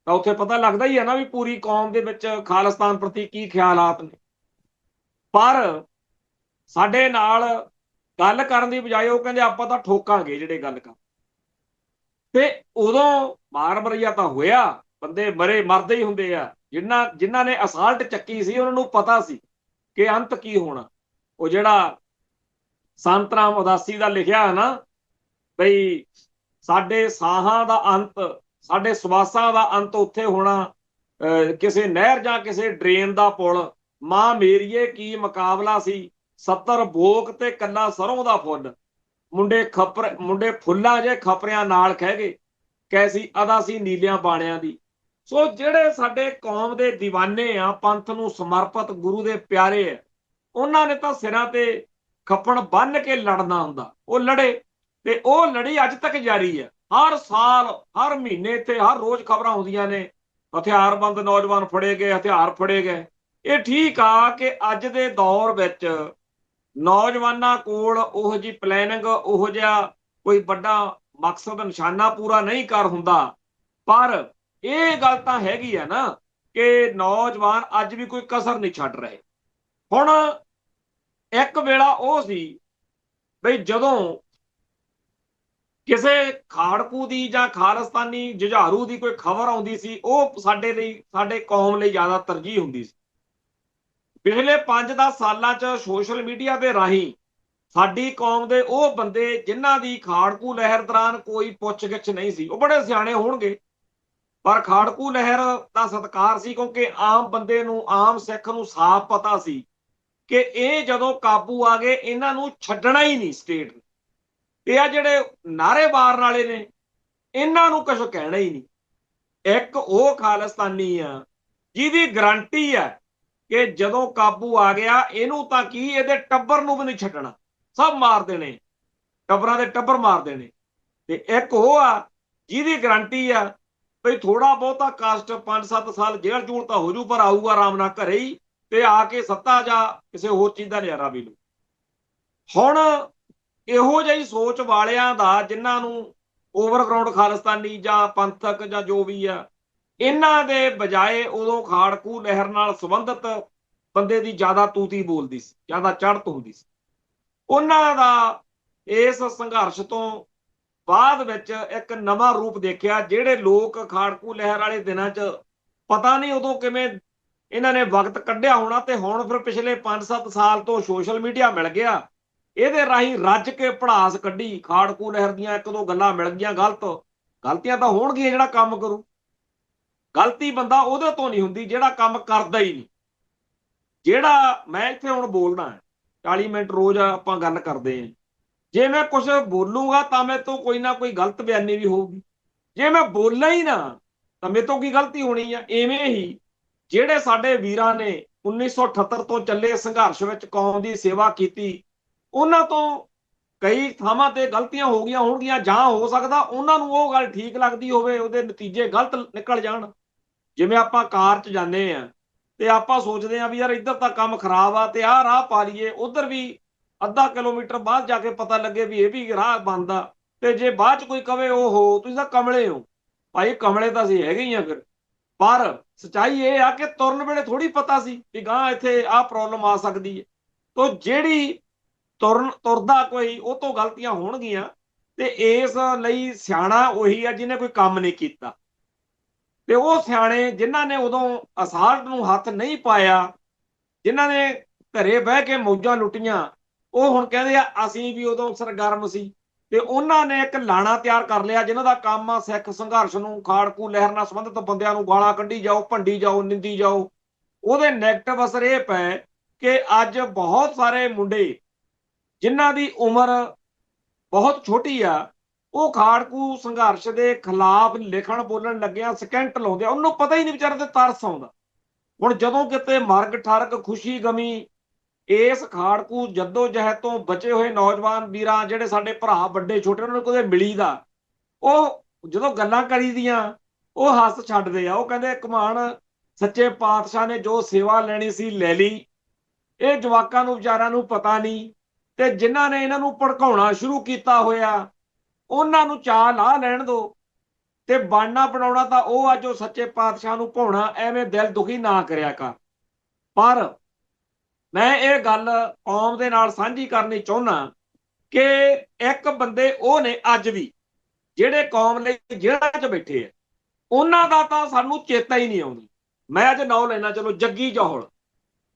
ਤਾਂ ਉੱਥੇ ਪਤਾ ਲੱਗਦਾ ਹੀ ਹੈ ਨਾ ਵੀ ਪੂਰੀ ਕੌਮ ਦੇ ਵਿੱਚ ਖਾਲਿਸਤਾਨ ਪ੍ਰਤੀ ਕੀ ਖਿਆਲਾਤ ਨੇ। ਪਰ ਸਾਡੇ ਨਾਲ ਗੱਲ ਕਰਨ ਦੀ ਬਜਾਏ ਉਹ ਕਹਿੰਦੇ ਆਪਾਂ ਤਾਂ ਠੋਕਾਂਗੇ ਜਿਹੜੇ ਗੱਲ ਕਰ। ਤੇ ਉਦੋਂ ਮਾਰ ਮਰਈਆ ਤਾਂ ਹੋਇਆ, ਬੰਦੇ ਮਰੇ ਮਰਦੇ ਹੀ ਹੁੰਦੇ ਆ। ਜਿਨ੍ਹਾਂ ਨੇ ਅਸਾਲਟ ਚੱਕੀ ਸੀ ਉਹਨਾਂ ਨੂੰ ਪਤਾ ਸੀ ਕਿ ਅੰਤ ਕੀ ਹੋਣਾ। ਉਹ ਜਿਹੜਾ ਸੰਤ ਰਾਮ ਉਦਾਸੀ ਦਾ ਲਿਖਿਆ ਹੈ ਨਾ ਬਈ ਸਾਡੇ ਸਾਹਾਂ ਦਾ ਅੰਤ, ਸਾਡੇ ਸਵਾਸਾਂ ਦਾ ਅੰਤ ਉੱਥੇ ਹੋਣਾ, ਕਿਸੇ ਨਹਿਰ ਜਾਂ ਕਿਸੇ ਡਰੇਨ ਦਾ ਪੁਲ। ਮਾਂ ਮੇਰੀਏ ਕੀ ਮੁਕਾਬਲਾ ਸੀ, 70 ਬੋਕ ਤੇ ਕੱਲਾ ਸਰੋਂ ਦਾ ਫੁੱਲ। ਮੁੰਡੇ ਫੁੱਲਾਂ ਜੇ ਖਪਰਿਆਂ ਨਾਲ ਖਹਿ ਗਏ, ਕੈਸੀ ਅਦਾ ਸੀ ਨੀਲਿਆਂ ਬਾਣਿਆਂ ਦੀ। ਸੋ ਜਿਹੜੇ ਸਾਡੇ ਕੌਮ ਦੇ ਦੀਵਾਨੇ ਆ, ਪੰਥ ਨੂੰ ਸਮਰਪਿਤ ਗੁਰੂ ਦੇ ਪਿਆਰੇ ਆ, ਉਹਨਾਂ ਨੇ ਤਾਂ ਸਿਰਾਂ ਤੇ ਖੱਪਣ ਬੰਨ ਕੇ ਲੜਨਾ ਹੁੰਦਾ। ਉਹ ਲੜੇ ਤੇ ਉਹ ਲੜੀ ਅੱਜ ਤੱਕ ਜਾਰੀ ਹੈ। ਹਰ ਸਾਲ, ਹਰ ਮਹੀਨੇ ਇੱਥੇ ਹਰ ਰੋਜ਼ ਖਬਰਾਂ ਆਉਂਦੀਆਂ ਨੇ, ਹਥਿਆਰਬੰਦ ਨੌਜਵਾਨ ਫੜੇ ਗਏ, ਹਥਿਆਰ ਫੜੇ ਗਏ। ਇਹ ਠੀਕ ਆ ਕਿ ਅੱਜ ਦੇ ਦੌਰ ਵਿੱਚ ਨੌਜਵਾਨਾਂ ਕੋਲ ਉਹੋ ਜਿਹੀ ਪਲੈਨਿੰਗ, ਉਹੋ ਜਿਹਾ ਕੋਈ ਵੱਡਾ ਮਕਸਦ ਨਿਸ਼ਾਨਾ ਪੂਰਾ ਨਹੀਂ ਕਰ ਹੁੰਦਾ। ਪਰ ਇਹ ਗੱਲ ਤਾਂ ਹੈਗੀ ਆ ਨਾ ਕਿ ਨੌਜਵਾਨ ਅੱਜ ਵੀ ਕੋਈ ਕਸਰ ਨਹੀਂ ਛੱਡ ਰਹੇ। ਹੁਣ ਇੱਕ ਵੇਲਾ ਉਹ ਸੀ ਬਈ ਜਦੋਂ ਕਿਸੇ ਖਾੜਕੂ ਦੀ ਜਾਂ ਖਾਲਿਸਤਾਨੀ ਜੁਝਾਰੂ ਦੀ ਕੋਈ ਖਬਰ ਆਉਂਦੀ ਸੀ, ਉਹ ਸਾਡੇ ਲਈ, ਸਾਡੇ ਕੌਮ ਲਈ ਜ਼ਿਆਦਾ ਤਰਜੀਹ ਹੁੰਦੀ ਸੀ। ਪਿਛਲੇ 5-10 ਸਾਲਾਂ 'ਚ ਸੋਸ਼ਲ ਮੀਡੀਆ ਦੇ ਰਾਹੀਂ ਸਾਡੀ ਕੌਮ ਦੇ ਉਹ ਬੰਦੇ ਜਿਨ੍ਹਾਂ ਦੀ ਖਾੜਕੂ ਲਹਿਰ ਦੌਰਾਨ ਕੋਈ ਪੁੱਛ-ਗਿੱਛ ਨਹੀਂ ਸੀ, ਉਹ ਬੜੇ ਸਿਆਣੇ ਹੋਣਗੇ, ਪਰ ਖਾੜਕੂ ਲਹਿਰ ਦਾ ਸਤਿਕਾਰ ਸੀ ਕਿਉਂਕਿ ਆਮ ਬੰਦੇ ਨੂੰ, ਆਮ ਸਿੱਖ ਨੂੰ ਸਾਫ਼ ਪਤਾ ਸੀ ਕਿ ਇਹ ਜਦੋਂ ਕਾਬੂ ਆ ਗਏ ਇਹਨਾਂ ਨੂੰ ਛੱਡਣਾ ਹੀ ਨਹੀਂ ਸਟੇਟ ਨੇ। ਇਹ ਆ ਜਿਹੜੇ ਨਾਅਰੇ ਮਾਰਨ ਵਾਲੇ ਨੇ, ਇਹਨਾਂ ਨੂੰ ਕੁਝ ਕਹਿਣਾ ਹੀ ਨਹੀਂ। ਇੱਕ ਉਹ ਖਾਲਿਸਤਾਨੀ ਆ ਜਿਹਦੀ ਗਰੰਟੀ ਆ ਕਿ ਜਦੋਂ ਕਾਬੂ ਆ ਗਿਆ ਇਹਨੂੰ ਤਾਂ ਕੀ, ਇਹਦੇ ਟੱਬਰ ਨੂੰ ਵੀ ਨਹੀਂ ਛੱਡਣਾ, ਸਭ ਮਾਰ ਦੇਣੇ, ਟੱਬਰਾਂ ਦੇ ਟੱਬਰ ਮਾਰ ਦੇਣੇ। ਤੇ ਇੱਕ ਉਹ ਆ ਜਿਹਦੀ ਗਰੰਟੀ ਆ ਬਈ ਥੋੜਾ ਬਹੁਤਾ ਕਸ਼ਟ, 5-7 ਸਾਲ ਜੇਲ੍ਹ ਜੂਲ ਤਾਂ ਹੋ ਜੂ, ਪਰ ਆਊਗਾ ਆਰਾਮ ਨਾਲ ਘਰੇ ਹੀ, ਤੇ ਆ ਕੇ ਸੱਤਾ ਜਾਂ ਕਿਸੇ ਹੋਰ ਚੀਜ਼ ਦਾ ਨਜ਼ਾਰਾ ਵੀ ਲੂ। ਹੁਣ ਇਹੋ ਜਿਹੀ ਸੋਚ ਵਾਲਿਆਂ ਦਾ, ਜਿਨ੍ਹਾਂ ਨੂੰ ਓਵਰਗਰਾਊਂਡ ਖਾਲਿਸਤਾਨੀ ਜਾਂ ਪੰਥਕ ਜਾਂ ਜੋ ਵੀ ਆ, ਇਹਨਾਂ ਦੇ ਬਜਾਏ ਉਦੋਂ ਖਾੜਕੂ ਲਹਿਰ ਨਾਲ ਸੰਬੰਧਿਤ ਬੰਦੇ ਦੀ ਜ਼ਿਆਦਾ ਤੂਤੀ ਬੋਲਦੀ ਸੀ, ਜ਼ਿਆਦਾ ਚੜ੍ਹਤ ਹੁੰਦੀ ਸੀ। ਉਹਨਾਂ ਦਾ ਇਸ ਸੰਘਰਸ਼ ਤੋਂ ਬਾਅਦ ਵਿੱਚ ਇੱਕ ਨਵਾਂ ਰੂਪ ਦੇਖਿਆ। ਜਿਹੜੇ ਲੋਕ ਖਾੜਕੂ ਲਹਿਰ ਵਾਲੇ ਦਿਨਾਂ 'ਚ ਪਤਾ ਨਹੀਂ ਉਦੋਂ ਕਿਵੇਂ ਇਹਨਾਂ ਨੇ ਵਕਤ ਕੱਢਿਆ ਹੋਣਾ, ਤੇ ਹੁਣ ਫਿਰ ਪਿਛਲੇ 5-7 ਸਾਲ ਤੋਂ ਸੋਸ਼ਲ ਮੀਡੀਆ ਮਿਲ ਗਿਆ, ਇਹਦੇ ਰਾਹੀਂ ਰੱਜ ਕੇ ਭੜਾਸ ਕੱਢੀ। ਖਾੜਕੂ ਲਹਿਰ ਦੀਆਂ 1-2 ਗੱਲਾਂ ਮਿਲ ਗਈਆਂ, ਗਲਤੀਆਂ ਤਾਂ ਹੋਣਗੀਆਂ। ਜਿਹੜਾ ਕੰਮ ਕਰੂ, ਗਲਤੀ ਬੰਦਾ ਉਹਦੇ ਤੋਂ ਨਹੀਂ ਹੁੰਦੀ ਜਿਹੜਾ ਕੰਮ ਕਰਦਾ ਹੀ ਨਹੀਂ। ਜਿਹੜਾ ਮੈਂ ਇੱਥੇ ਹੁਣ ਬੋਲਦਾ 40 ਮਿੰਟ ਰੋਜ਼ ਆਪਾਂ ਗੱਲ ਕਰਦੇ ਹਾਂ, ਜੇ ਮੈਂ ਕੁਝ ਬੋਲੂਗਾ ਤਾਂ ਮੇਰੇ ਤੋਂ ਕੋਈ ਨਾ ਕੋਈ ਗਲਤ ਬਿਆਨੀ ਵੀ ਹੋਊਗੀ। ਜੇ ਮੈਂ ਬੋਲਾਂ ਹੀ ਨਾ ਤਾਂ ਮੇਰੇ ਤੋਂ ਕੀ ਗਲਤੀ ਹੋਣੀ ਆ। ਇਵੇਂ ਹੀ ਜਿਹੜੇ ਸਾਡੇ ਵੀਰਾਂ ਨੇ 1978 ਤੋਂ ਚੱਲੇ ਸੰਘਰਸ਼ ਵਿੱਚ ਕੌਮ ਦੀ ਸੇਵਾ ਕੀਤੀ, ਉਹਨਾਂ ਤੋਂ ਕਈ ਥਾਵਾਂ ਤੇ ਗਲਤੀਆਂ ਹੋ ਗਈਆਂ ਹੋਣਗੀਆਂ, ਜਾਂ ਹੋ ਸਕਦਾ ਉਹਨਾਂ ਨੂੰ ਉਹ ਗੱਲ ਠੀਕ ਲੱਗਦੀ ਹੋਵੇ, ਉਹਦੇ ਨਤੀਜੇ ਗਲਤ ਨਿਕਲ ਜਾਣ। ਜਿਵੇਂ ਆਪਾਂ ਕਾਰ 'ਚ ਜਾਂਦੇ ਆ ਤੇ ਆਪਾਂ ਸੋਚਦੇ ਆ ਵੀ ਯਾਰ ਇੱਧਰ ਤਾਂ ਕੰਮ ਖਰਾਬ ਆ ਤੇ ਆਹ ਰਾਹ ਪਾ ਲਈਏ, ਉਧਰ ਵੀ ਅੱਧਾ ਕਿਲੋਮੀਟਰ ਬਾਅਦ ਜਾ ਕੇ ਪਤਾ ਲੱਗੇ ਵੀ ਇਹ ਵੀ ਰਾਹ ਬੰਦ ਆ। ਤੇ ਜੇ ਬਾਅਦ 'ਚ ਕੋਈ ਕਵੇ ਓਹੋ ਤੁਸੀਂ ਤਾਂ ਕਮਲੇ ਹੋ, ਭਾਈ ਕਮਲੇ ਤਾਂ ਅਸੀਂ ਹੈਗੇ ਹੀ ਆ ਫਿਰ। ਪਰ ਸੱਚਾਈ ਇਹ ਆ ਕਿ ਤੁਰਨ ਵੇਲੇ ਥੋੜੀ ਪਤਾ ਸੀ ਵੀ ਗਾਂ ਇੱਥੇ ਆਹ ਪ੍ਰੋਬਲਮ ਆ ਸਕਦੀ ਹੈ। ਤੋ ਜਿਹੜੀ ਤੁਰਦਾ ਕੋਈ, ਉਹ ਤੋਂ ਗਲਤੀਆਂ ਹੋਣਗੀਆਂ। ਤੇ ਇਸ ਲਈ ਸਿਆਣਾ ਉਹੀ ਆ ਜਿਹਨੇ ਕੋਈ ਕੰਮ ਨਹੀਂ ਕੀਤਾ। ਤੇ ਉਹ ਸਿਆਣੇ ਜਿਨ੍ਹਾਂ ਨੇ ਉਦੋਂ ਅਸਾਲਟ ਨੂੰ ਹੱਥ ਨਹੀਂ ਪਾਇਆ, ਜਿਨ੍ਹਾਂ ਨੇ ਘਰੇ ਬਹਿ ਕੇ ਮੌਜਾਂ ਲੁੱਟੀਆਂ, ਉਹ ਹੁਣ ਕਹਿੰਦੇ ਆ ਅਸੀਂ ਵੀ ਉਦੋਂ ਸਰਗਰਮ ਸੀ। ਤੇ ਉਹਨਾਂ ਨੇ ਇੱਕ ਲਾਣਾ ਤਿਆਰ ਕਰ ਲਿਆ ਜਿਨ੍ਹਾਂ ਦਾ ਕੰਮ ਆ ਸਿੱਖ ਸੰਘਰਸ਼ ਨੂੰ, ਖਾੜਕੂ ਲਹਿਰ ਨਾਲ ਸੰਬੰਧਿਤ ਬੰਦਿਆਂ ਨੂੰ ਗਾਲਾਂ ਕੱਢੀ ਜਾਓ, ਭੰਡੀ ਜਾਓ, ਨਿੰਦੀ ਜਾਓ। ਉਹਦੇ ਨੈਗੇਟਿਵ ਅਸਰ ਇਹ ਪਏ ਕਿ ਅੱਜ ਬਹੁਤ ਸਾਰੇ ਮੁੰਡੇ ਜਿਨ੍ਹਾਂ ਦੀ ਉਮਰ ਬਹੁਤ ਛੋਟੀ ਆ, ਉਹ ਖਾੜਕੂ ਸੰਘਰਸ਼ ਦੇ ਖਿਲਾਫ ਲਿਖਣ ਬੋਲਣ ਲੱਗਿਆ ਸਕਿੰਟ ਲਾਉਂਦੇ ਆ। ਉਹਨੂੰ ਪਤਾ ਹੀ ਨਹੀਂ ਵਿਚਾਰੇ ਤੇ ਤਰਸ ਆਉਂਦਾ। ਹੁਣ ਜਦੋਂ ਕਿਤੇ ਮਰਗ ਠਰਕ, ਖੁਸ਼ੀ ਗਮੀ ਇਸ ਖਾੜਕੂ ਜੱਦੋ ਜਹਿਦ ਤੋਂ ਬਚੇ ਹੋਏ ਨੌਜਵਾਨ ਵੀਰਾਂ, ਜਿਹੜੇ ਸਾਡੇ ਭਰਾ ਵੱਡੇ ਛੋਟੇ, ਉਹਨਾਂ ਨੂੰ ਕਦੇ ਮਿਲੀ ਦਾ, ਉਹ ਜਦੋਂ ਗੱਲਾਂ ਕਰੀ ਦੀਆਂ ਉਹ ਹੱਸ ਛੱਡਦੇ ਆ। ਉਹ ਕਹਿੰਦੇ ਘਮਾਣ ਸੱਚੇ ਪਾਤਸ਼ਾਹ ਨੇ ਜੋ ਸੇਵਾ ਲੈਣੀ ਸੀ ਲੈ ਲਈ, ਇਹ ਜਵਾਕਾਂ ਨੂੰ ਵਿਚਾਰਿਆਂ ਨੂੰ ਪਤਾ ਨਹੀਂ। ਤੇ ਜਿਨ੍ਹਾਂ ਨੇ ਇਹਨਾਂ ਨੂੰ ਭੜਕਾਉਣਾ ਸ਼ੁਰੂ ਕੀਤਾ ਹੋਇਆ ਉਹਨਾਂ ਨੂੰ ਚਾਹ ਲਾ ਲੈਣ ਦਿਓ ਤੇ ਬਣਨਾ ਬਣਾਉਣਾ ਤਾਂ ਉਹ ਆ ਜੋ ਸੱਚੇ ਪਾਤਸ਼ਾਹ ਨੂੰ ਭਾਉਣਾ। ਐਵੇਂ ਦਿਲ ਦੁਖੀ ਨਾ ਕਰਿਆ ਕਰ। ਪਰ ਮੈਂ ਇਹ ਗੱਲ ਕੌਮ ਦੇ ਨਾਲ ਸਾਂਝੀ ਕਰਨੀ ਚਾਹੁੰਦਾ ਕਿ ਇੱਕ ਬੰਦੇ ਉਹ ਨੇ ਅੱਜ ਵੀ ਜਿਹੜੇ ਕੌਮ ਲਈ ਜੇਲ੍ਹਾਂ 'ਚ ਬੈਠੇ ਆ, ਉਹਨਾਂ ਦਾ ਤਾਂ ਸਾਨੂੰ ਚੇਤਾ ਹੀ ਨਹੀਂ ਆਉਂਦਾ। ਮੈਂ ਅੱਜ ਨਾਂ ਲੈਣਾ, ਚਲੋ ਜੱਗੀ ਜੌਹਲ।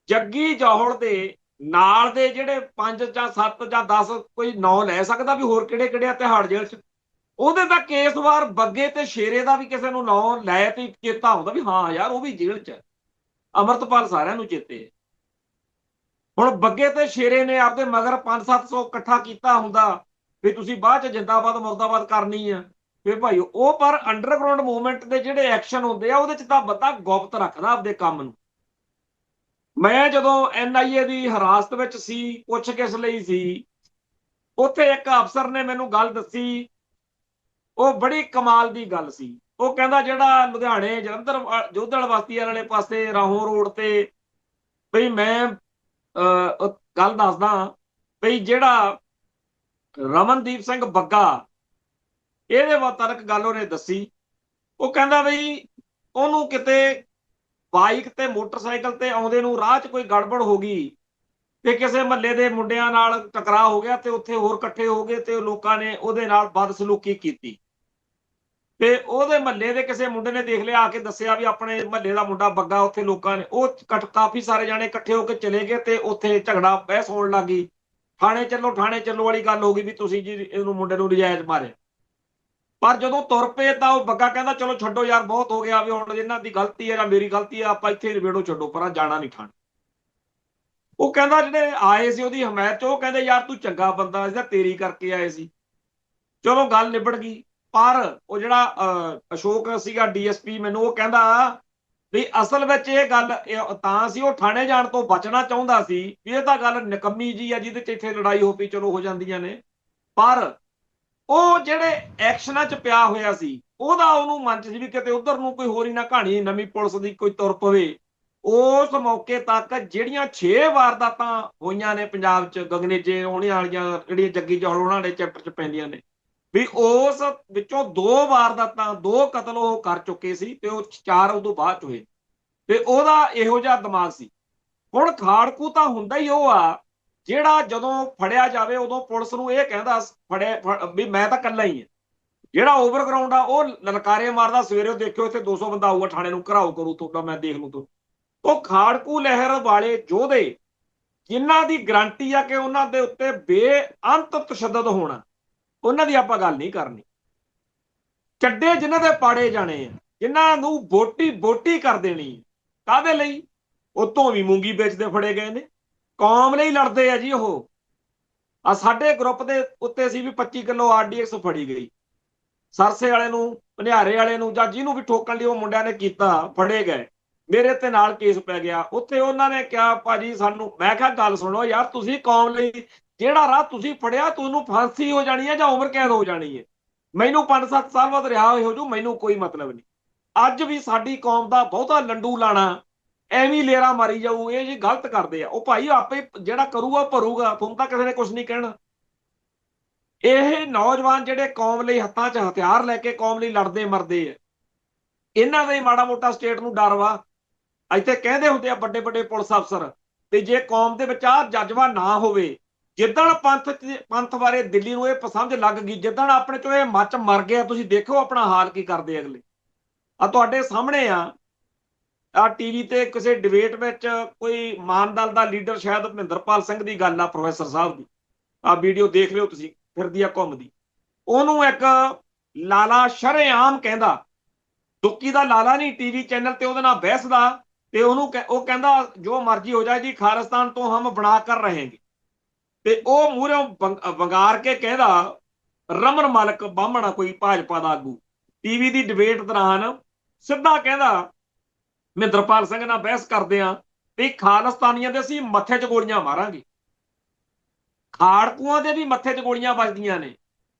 ਜੱਗੀ ਜੌਹਲ ਦੇ ਨਾਲ ਦੇ ਜਿਹੜੇ 5 ਜਾਂ 7 ਜਾਂ 10 ਕੋਈ ਨਾਂ ਲੈ ਸਕਦਾ ਵੀ ਹੋਰ ਕਿਹੜੇ ਕਿਹੜੇ ਆ ਤਿਹਾੜ ਜੇਲ੍ਹ 'ਚ। ਉਹਦੇ ਤਾਂ ਕੇਸ ਵਾਰ ਬੱਗੇ ਤੇ ਸ਼ੇਰੇ ਦਾ ਵੀ ਕਿਸੇ ਨੂੰ ਨਾਂ ਲੈ ਤੇ ਚੇਤਾ ਆਉਂਦਾ ਵੀ ਹਾਂ ਯਾਰ ਉਹ ਵੀ ਜੇਲ੍ਹ 'ਚ। ਅਮਰਤਪਾਲ ਸਾਰਿਆਂ ਨੂੰ ਚੇਤੇ ਹੈ। ਹੁਣ ਬੱਗੇ ਤੇ ਸ਼ੇਰੇ ਨੇ ਆਪਦੇ ਮਗਰ 500-700 ਇਕੱਠਾ ਕੀਤਾ ਹੁੰਦਾ ਵੀ ਤੁਸੀਂ ਬਾਅਦ 'ਚ ਜਿੰਦਾਬਾਦ ਮੁਰਦਾਬਾਦ ਕਰਨੀ ਆ ਫਿਰ ਭਾਈ ਉਹ। ਪਰ ਅੰਡਰਗਰਾਉਂਡ ਮੂਵਮੈਂਟ ਦੇ ਜਿਹੜੇ ਐਕਸ਼ਨ ਹੁੰਦੇ ਆ ਉਹਦੇ 'ਚ ਤਾਂ ਬੰਦਾ ਗੁਪਤ ਰੱਖਦਾ ਆਪਦੇ ਕੰਮ ਨੂੰ। ਮੈਂ ਜਦੋਂ NIA ਦੀ ਹਿਰਾਸਤ ਵਿੱਚ ਸੀ, ਪੁੱਛਗਿੱਛ ਲਈ ਸੀ, ਉੱਥੇ ਇੱਕ ਅਫਸਰ ਨੇ ਮੈਨੂੰ ਗੱਲ ਦੱਸੀ, ਉਹ ਬੜੀ ਕਮਾਲ ਦੀ ਗੱਲ ਸੀ। ਉਹ ਕਹਿੰਦਾ ਜਿਹੜਾ ਲੁਧਿਆਣੇ ਜਲੰਧਰ ਜੋਧੜ ਬਸਤੀ ਵਾਲੇ ਪਾਸੇ ਰਾਹੋਂ ਰੋਡ ਤੇ ਬਈ ਮੈਂ ਗੱਲ ਦੱਸਦਾ ਬਈ ਜਿਹੜਾ ਰਮਨਦੀਪ ਸਿੰਘ ਬੱਗਾ, ਇਹਦੇ ਮੁਤਾਬਕ ਗੱਲ ਉਹਨੇ ਦੱਸੀ। ਉਹ ਕਹਿੰਦਾ ਬਈ ਉਹਨੂੰ ਕਿਤੇ ਬਾਈਕ ਤੇ ਮੋਟਰਸਾਈਕਲ ਤੇ ਆਉਂਦੇ ਨੂੰ ਰਾਹ 'ਚ ਕੋਈ ਗੜਬੜ ਹੋ ਗਈ ਤੇ ਕਿਸੇ ਮਹੱਲੇ ਦੇ ਮੁੰਡਿਆਂ ਨਾਲ ਟਕਰਾਅ ਹੋ ਗਿਆ ਤੇ ਉੱਥੇ ਹੋਰ ਇਕੱਠੇ ਹੋ ਗਏ ਤੇ ਲੋਕਾਂ ਨੇ ਉਹਦੇ ਨਾਲ ਬਦਸਲੂਕੀ ਕੀਤੀ ਤੇ ਉਹਦੇ ਮਹੱਲੇ ਦੇ ਕਿਸੇ ਮੁੰਡੇ ਨੇ ਦੇਖ ਲਿਆ, ਆ ਕੇ ਦੱਸਿਆ ਵੀ ਆਪਣੇ ਮਹੱਲੇ ਦਾ ਮੁੰਡਾ ਬੱਗਾ। ਉੱਥੇ ਲੋਕਾਂ ਨੇ ਉਹ ਕਾਫੀ ਸਾਰੇ ਜਾਣੇ ਇਕੱਠੇ ਹੋ ਕੇ ਚਲੇ ਗਏ ਤੇ ਉੱਥੇ ਝਗੜਾ ਬਹਿਸ ਹੋਣ ਲੱਗ ਗਈ। ਥਾਣੇ ਚੱਲੋ ਵਾਲੀ ਗੱਲ ਹੋ ਗਈ ਵੀ ਤੁਸੀਂ ਜੀ ਇਹਨੂੰ ਮੁੰਡੇ ਨੂੰ ਨਜਾਇਜ਼ ਮਾਰਿਆ। ਪਰ ਜਦੋਂ ਤੁਰ ਪਏ ਤਾਂ ਉਹ ਬੱਗਾ ਕਹਿੰਦਾ ਚਲੋ ਛੱਡੋ ਯਾਰ, ਬਹੁਤ ਹੋ ਗਿਆ ਵੀ ਹੁਣ ਇਹਨਾਂ ਦੀ ਗਲਤੀ ਹੈ ਜਾਂ ਮੇਰੀ ਗਲਤੀ ਹੈ, ਆਪਾਂ ਇੱਥੇ ਨਿਬੇੜੋ, ਛੱਡੋ ਪਰਾਂ, ਜਾਣਾ ਨਹੀਂ ਥਾਣੇ। ਉਹ ਕਹਿੰਦਾ ਜਿਹੜੇ ਆਏ ਸੀ ਉਹਦੀ ਹਮਾਇਤ 'ਚ, ਉਹ ਕਹਿੰਦੇ ਯਾਰ ਤੂੰ ਚੰਗਾ ਬੰਦਾ ਸੀ, ਤੇਰੀ ਕਰਕੇ ਆਏ ਸੀ, ਚਲੋ ਗੱਲ ਨਿਬੜ ਗਈ। ਪਰ ਉਹ ਜਿਹੜਾ ਅਸ਼ੋਕ ਸੀਗਾ DSP, ਮੈਨੂੰ ਉਹ ਕਹਿੰਦਾ ਵੀ ਅਸਲ ਵਿੱਚ ਇਹ ਗੱਲ ਤਾਂ ਸੀ, ਉਹ ਥਾਣੇ ਜਾਣ ਤੋਂ ਬਚਣਾ ਚਾਹੁੰਦਾ ਸੀ ਵੀ ਇਹ ਤਾਂ ਗੱਲ ਨਿਕੰਮੀ ਜੀ ਆ ਜਿਹਦੇ 'ਚ ਇੱਥੇ ਲੜਾਈ ਹੋ ਪਈ, ਚਲੋ ਹੋ ਜਾਂਦੀਆਂ ਨੇ। ਪਰ ਉਹ ਜਿਹੜੇ ਐਕਸ਼ਨਾਂ 'ਚ ਪਿਆ ਹੋਇਆ ਸੀ ਉਹਦਾ ਉਹਨੂੰ ਮਨ 'ਚ ਸੀ ਵੀ ਕਿਤੇ ਉਧਰ ਨੂੰ ਕੋਈ ਹੋਰ ਹੀ ਨਾ ਕਹਾਣੀ ਨਵੀਂ ਪੁਲਿਸ ਦੀ ਕੋਈ ਤੁਰ ਪਵੇ। ਉਸ ਮੌਕੇ ਤੱਕ ਜਿਹੜੀਆਂ 6 ਵਾਰਦਾਤਾਂ ਹੋਈਆਂ ਨੇ ਪੰਜਾਬ 'ਚ ਗਗਨੇਜੇ ਹੋਣੇ ਵਾਲੀਆਂ, ਜਿਹੜੀਆਂ ਜੱਗੀ ਜੌਹਲ ਉਹਨਾਂ ਦੇ ਚੈਪਟਰ 'ਚ ਪੈਂਦੀਆਂ ਨੇ, ਵੀ ਉਸ ਵਿੱਚੋਂ 2 ਵਾਰਦਾਤਾਂ, 2 ਕਤਲ ਉਹ ਕਰ ਚੁੱਕੇ ਸੀ ਤੇ ਉਹ 4 ਉਦੋਂ ਬਾਅਦ 'ਚ ਹੋਏ। ਤੇ ਉਹਦਾ ਇਹੋ ਜਿਹਾ ਦਿਮਾਗ ਸੀ। ਹੁਣ ਖਾੜਕੂ ਤਾਂ ਹੁੰਦਾ ਹੀ ਉਹ ਆ ਜਿਹੜਾ ਜਦੋਂ ਫੜਿਆ ਜਾਵੇ ਉਦੋਂ ਪੁਲਿਸ ਨੂੰ ਇਹ ਕਹਿੰਦਾ ਵੀ ਮੈਂ ਤਾਂ ਇਕੱਲਾ ਹੀ ਹਾਂ। ਜਿਹੜਾ ਓਵਰਗਰਾਊਂਡ ਆ ਉਹ ਲਲਕਾਰੇ ਮਾਰਦਾ, ਸਵੇਰੇ ਦੇਖਿਓ ਇੱਥੇ 200 ਬੰਦਾ ਆਊਗਾ ਥਾਣੇ ਨੂੰ, ਘਰਾਓ ਕਰੂ ਤੁਹਾਡਾ, ਮੈਂ ਦੇਖ ਲੂ ਤੂੰ। ਉਹ ਖਾੜਕੂ ਲਹਿਰ ਵਾਲੇ ਯੋਧੇ ਜਿਨ੍ਹਾਂ ਦੀ ਗਰੰਟੀ ਆ ਕਿ ਉਹਨਾਂ ਦੇ ਉੱਤੇ ਬੇਅੰਤ ਤਸ਼ੱਦਦ ਹੋਣਾ, ਉਹਨਾਂ ਦੀ ਆਪਾਂ ਗੱਲ ਨਹੀਂ ਕਰਨੀ। ਚੱਡੇ ਜਿਨ੍ਹਾਂ ਦੇ ਪਾੜੇ ਜਾਣੇ ਆ, ਜਿਨ੍ਹਾਂ ਨੂੰ ਬੋਟੀ ਕਰ ਦੇਣੀ, ਕਾਹਦੇ ਲਈ? ਉਤੋਂ ਵੀ ਮੂੰਗੀ ਵੇਚਦੇ ਫੜੇ ਗਏ ਨੇ, ਕੌਮ ਲਈ ਲੜਦੇ ਆ ਜੀ ਉਹ। ਆ ਸਾਡੇ ਗਰੁੱਪ ਦੇ ਉੱਤੇ ਸੀ ਵੀ 25 ਕਿਲੋ RDX ਫੜੀ ਗਈ, ਸਰਸੇ ਵਾਲੇ ਨੂੰ, ਭਨਿਆਰੇ ਵਾਲੇ ਨੂੰ, ਜਾਂ ਜਿਹਨੂੰ ਵੀ ਠੋਕਣ ਲਈ ਉਹ ਮੁੰਡਿਆਂ ਨੇ ਕੀਤਾ, ਫੜੇ ਗਏ। ਮੇਰੇ ਤੇ ਨਾਲ ਕੇਸ ਪੈ ਗਿਆ ਉੱਥੇ। ਉਹਨਾਂ ਨੇ ਕਿਹਾ ਭਾਜੀ ਸਾਨੂੰ, ਮੈਂ ਕਿਹਾ ਗੱਲ ਸੁਣੋ ਯਾਰ, ਤੁਸੀਂ ਕੌਮ ਲਈ ਜਿਹੜਾ ਰਾਹ ਤੁਸੀਂ ਫੜਿਆ ਤੁਹਾਨੂੰ ਫਾਂਸੀ ਹੋ ਜਾਣੀ ਹੈ ਜਾਂ ਉਮਰ ਕੈਦ ਹੋ ਜਾਣੀ ਹੈ। ਮੈਨੂੰ 5-7 ਸਾਲ ਬਾਅਦ ਰਿਹਾ ਹੋ ਜੂ, ਮੈਨੂੰ ਕੋਈ ਮਤਲਬ ਨਹੀਂ। ਅੱਜ ਵੀ ਸਾਡੀ ਕੌਮ ਦਾ ਬਹੁਤਾ ਲੰਡੂ ਲਾਣਾ ਐਵੇਂ ਲੇਰਾ ਮਾਰੀ ਜਾਊ, ਇਹ ਜੀ ਗਲਤ ਕਰਦੇ ਆ। ਉਹ ਭਾਈ ਆਪੇ ਜਿਹੜਾ ਕਰੂਗਾ ਭਰੂਗਾ, ਤੁਹਾਨੂੰ ਤਾਂ ਕਿਸੇ ਨੇ ਕੁਝ ਨਹੀਂ ਕਹਿਣਾ। ਇਹ ਨੌਜਵਾਨ ਜਿਹੜੇ ਕੌਮ ਲਈ ਹੱਥਾਂ 'ਚ ਹਥਿਆਰ ਲੈ ਕੇ ਕੌਮ ਲਈ ਲੜਦੇ ਮਰਦੇ ਆ, ਇਹਨਾਂ ਦਾ ਹੀ ਮਾੜਾ ਮੋਟਾ ਸਟੇਟ ਨੂੰ ਡਰ ਵਾ। ਇੱਥੇ ਕਹਿੰਦੇ ਹੁੰਦੇ ਆ ਵੱਡੇ ਵੱਡੇ ਪੁਲਿਸ ਅਫਸਰ, ਤੇ ਜੇ ਕੌਮ ਦੇ ਵਿੱਚ ਆਹ ਜਜ਼ਬਾ ਨਾ ਹੋਵੇ, ਜਿੱਦਣ ਪੰਥ ਬਾਰੇ ਦਿੱਲੀ ਨੂੰ ਇਹ ਸਮਝ ਲੱਗ ਗਈ, ਜਿੱਦਣ ਆਪਣੇ ਚੋਂ ਇਹ ਮੱਚ ਮਰ ਗਿਆ, ਤੁਸੀਂ ਦੇਖੋ ਆਪਣਾ ਹਾਲ ਕੀ ਕਰਦੇ ਅਗਲੇ। ਆ ਤੁਹਾਡੇ ਸਾਹਮਣੇ ਆ TV ਤੇ ਕਿਸੇ ਡਿਬੇਟ ਵਿੱਚ ਕੋਈ ਮਾਨ ਦਲ ਦਾ ਲੀਡਰ, ਸ਼ਾਇਦ ਮਹਿੰਦਰਪਾਲ ਸਿੰਘ ਦੀ ਗੱਲ ਆ, ਪ੍ਰੋਫੈਸਰ ਸਾਹਿਬ ਦੀ, ਆ ਵੀਡੀਓ ਦੇਖ ਲਿਓ ਤੁਸੀਂ, ਫਿਰਦੀ ਆ ਘੁੰਮਦੀ। ਉਹਨੂੰ ਇੱਕ ਲਾਲਾ ਸ਼ਰੇਆਮ ਕਹਿੰਦਾ, ਦੁੱਕੀ ਦਾ ਲਾਲਾ ਨਹੀਂ, TV ਚੈਨਲ ਤੇ ਉਹਦੇ ਨਾਲ ਬਹਿਸਦਾ, ਤੇ ਉਹਨੂੰ ਉਹ ਕਹਿੰਦਾ ਜੋ ਮਰਜ਼ੀ ਹੋ ਜਾਏ ਜੀ, ਖਾਲਿਸਤਾਨ ਤੋਂ ਹਮ ਬਣਾ ਕਰ ਰਹੇਂਗੇ। ਤੇ ਉਹ ਮੂਹਰੋਂ ਵੰਗਾਰ ਕੇ ਕਹਿੰਦਾ, ਰਮਨ ਮਲਿਕ ਬਾਹਮਣਾ ਕੋਈ ਭਾਜਪਾ ਦਾ ਆਗੂ, TV ਦੀ ਡਿਬੇਟ ਦੌਰਾਨ ਸਿੱਧਾ ਕਹਿੰਦਾ ਮਹਿੰਦਰਪਾਲ ਸਿੰਘ ਨਾਲ ਬਹਿਸ ਕਰਦੇ ਆ ਵੀ ਖਾਲਿਸਤਾਨੀਆਂ ਦੇ ਅਸੀਂ ਮੱਥੇ 'ਚ ਗੋਲੀਆਂ ਮਾਰਾਂਗੇ। ਖਾੜਕੂਆਂ ਦੇ ਵੀ ਮੱਥੇ 'ਚ ਗੋਲੀਆਂ ਵੱਜਦੀਆਂ ਨੇ,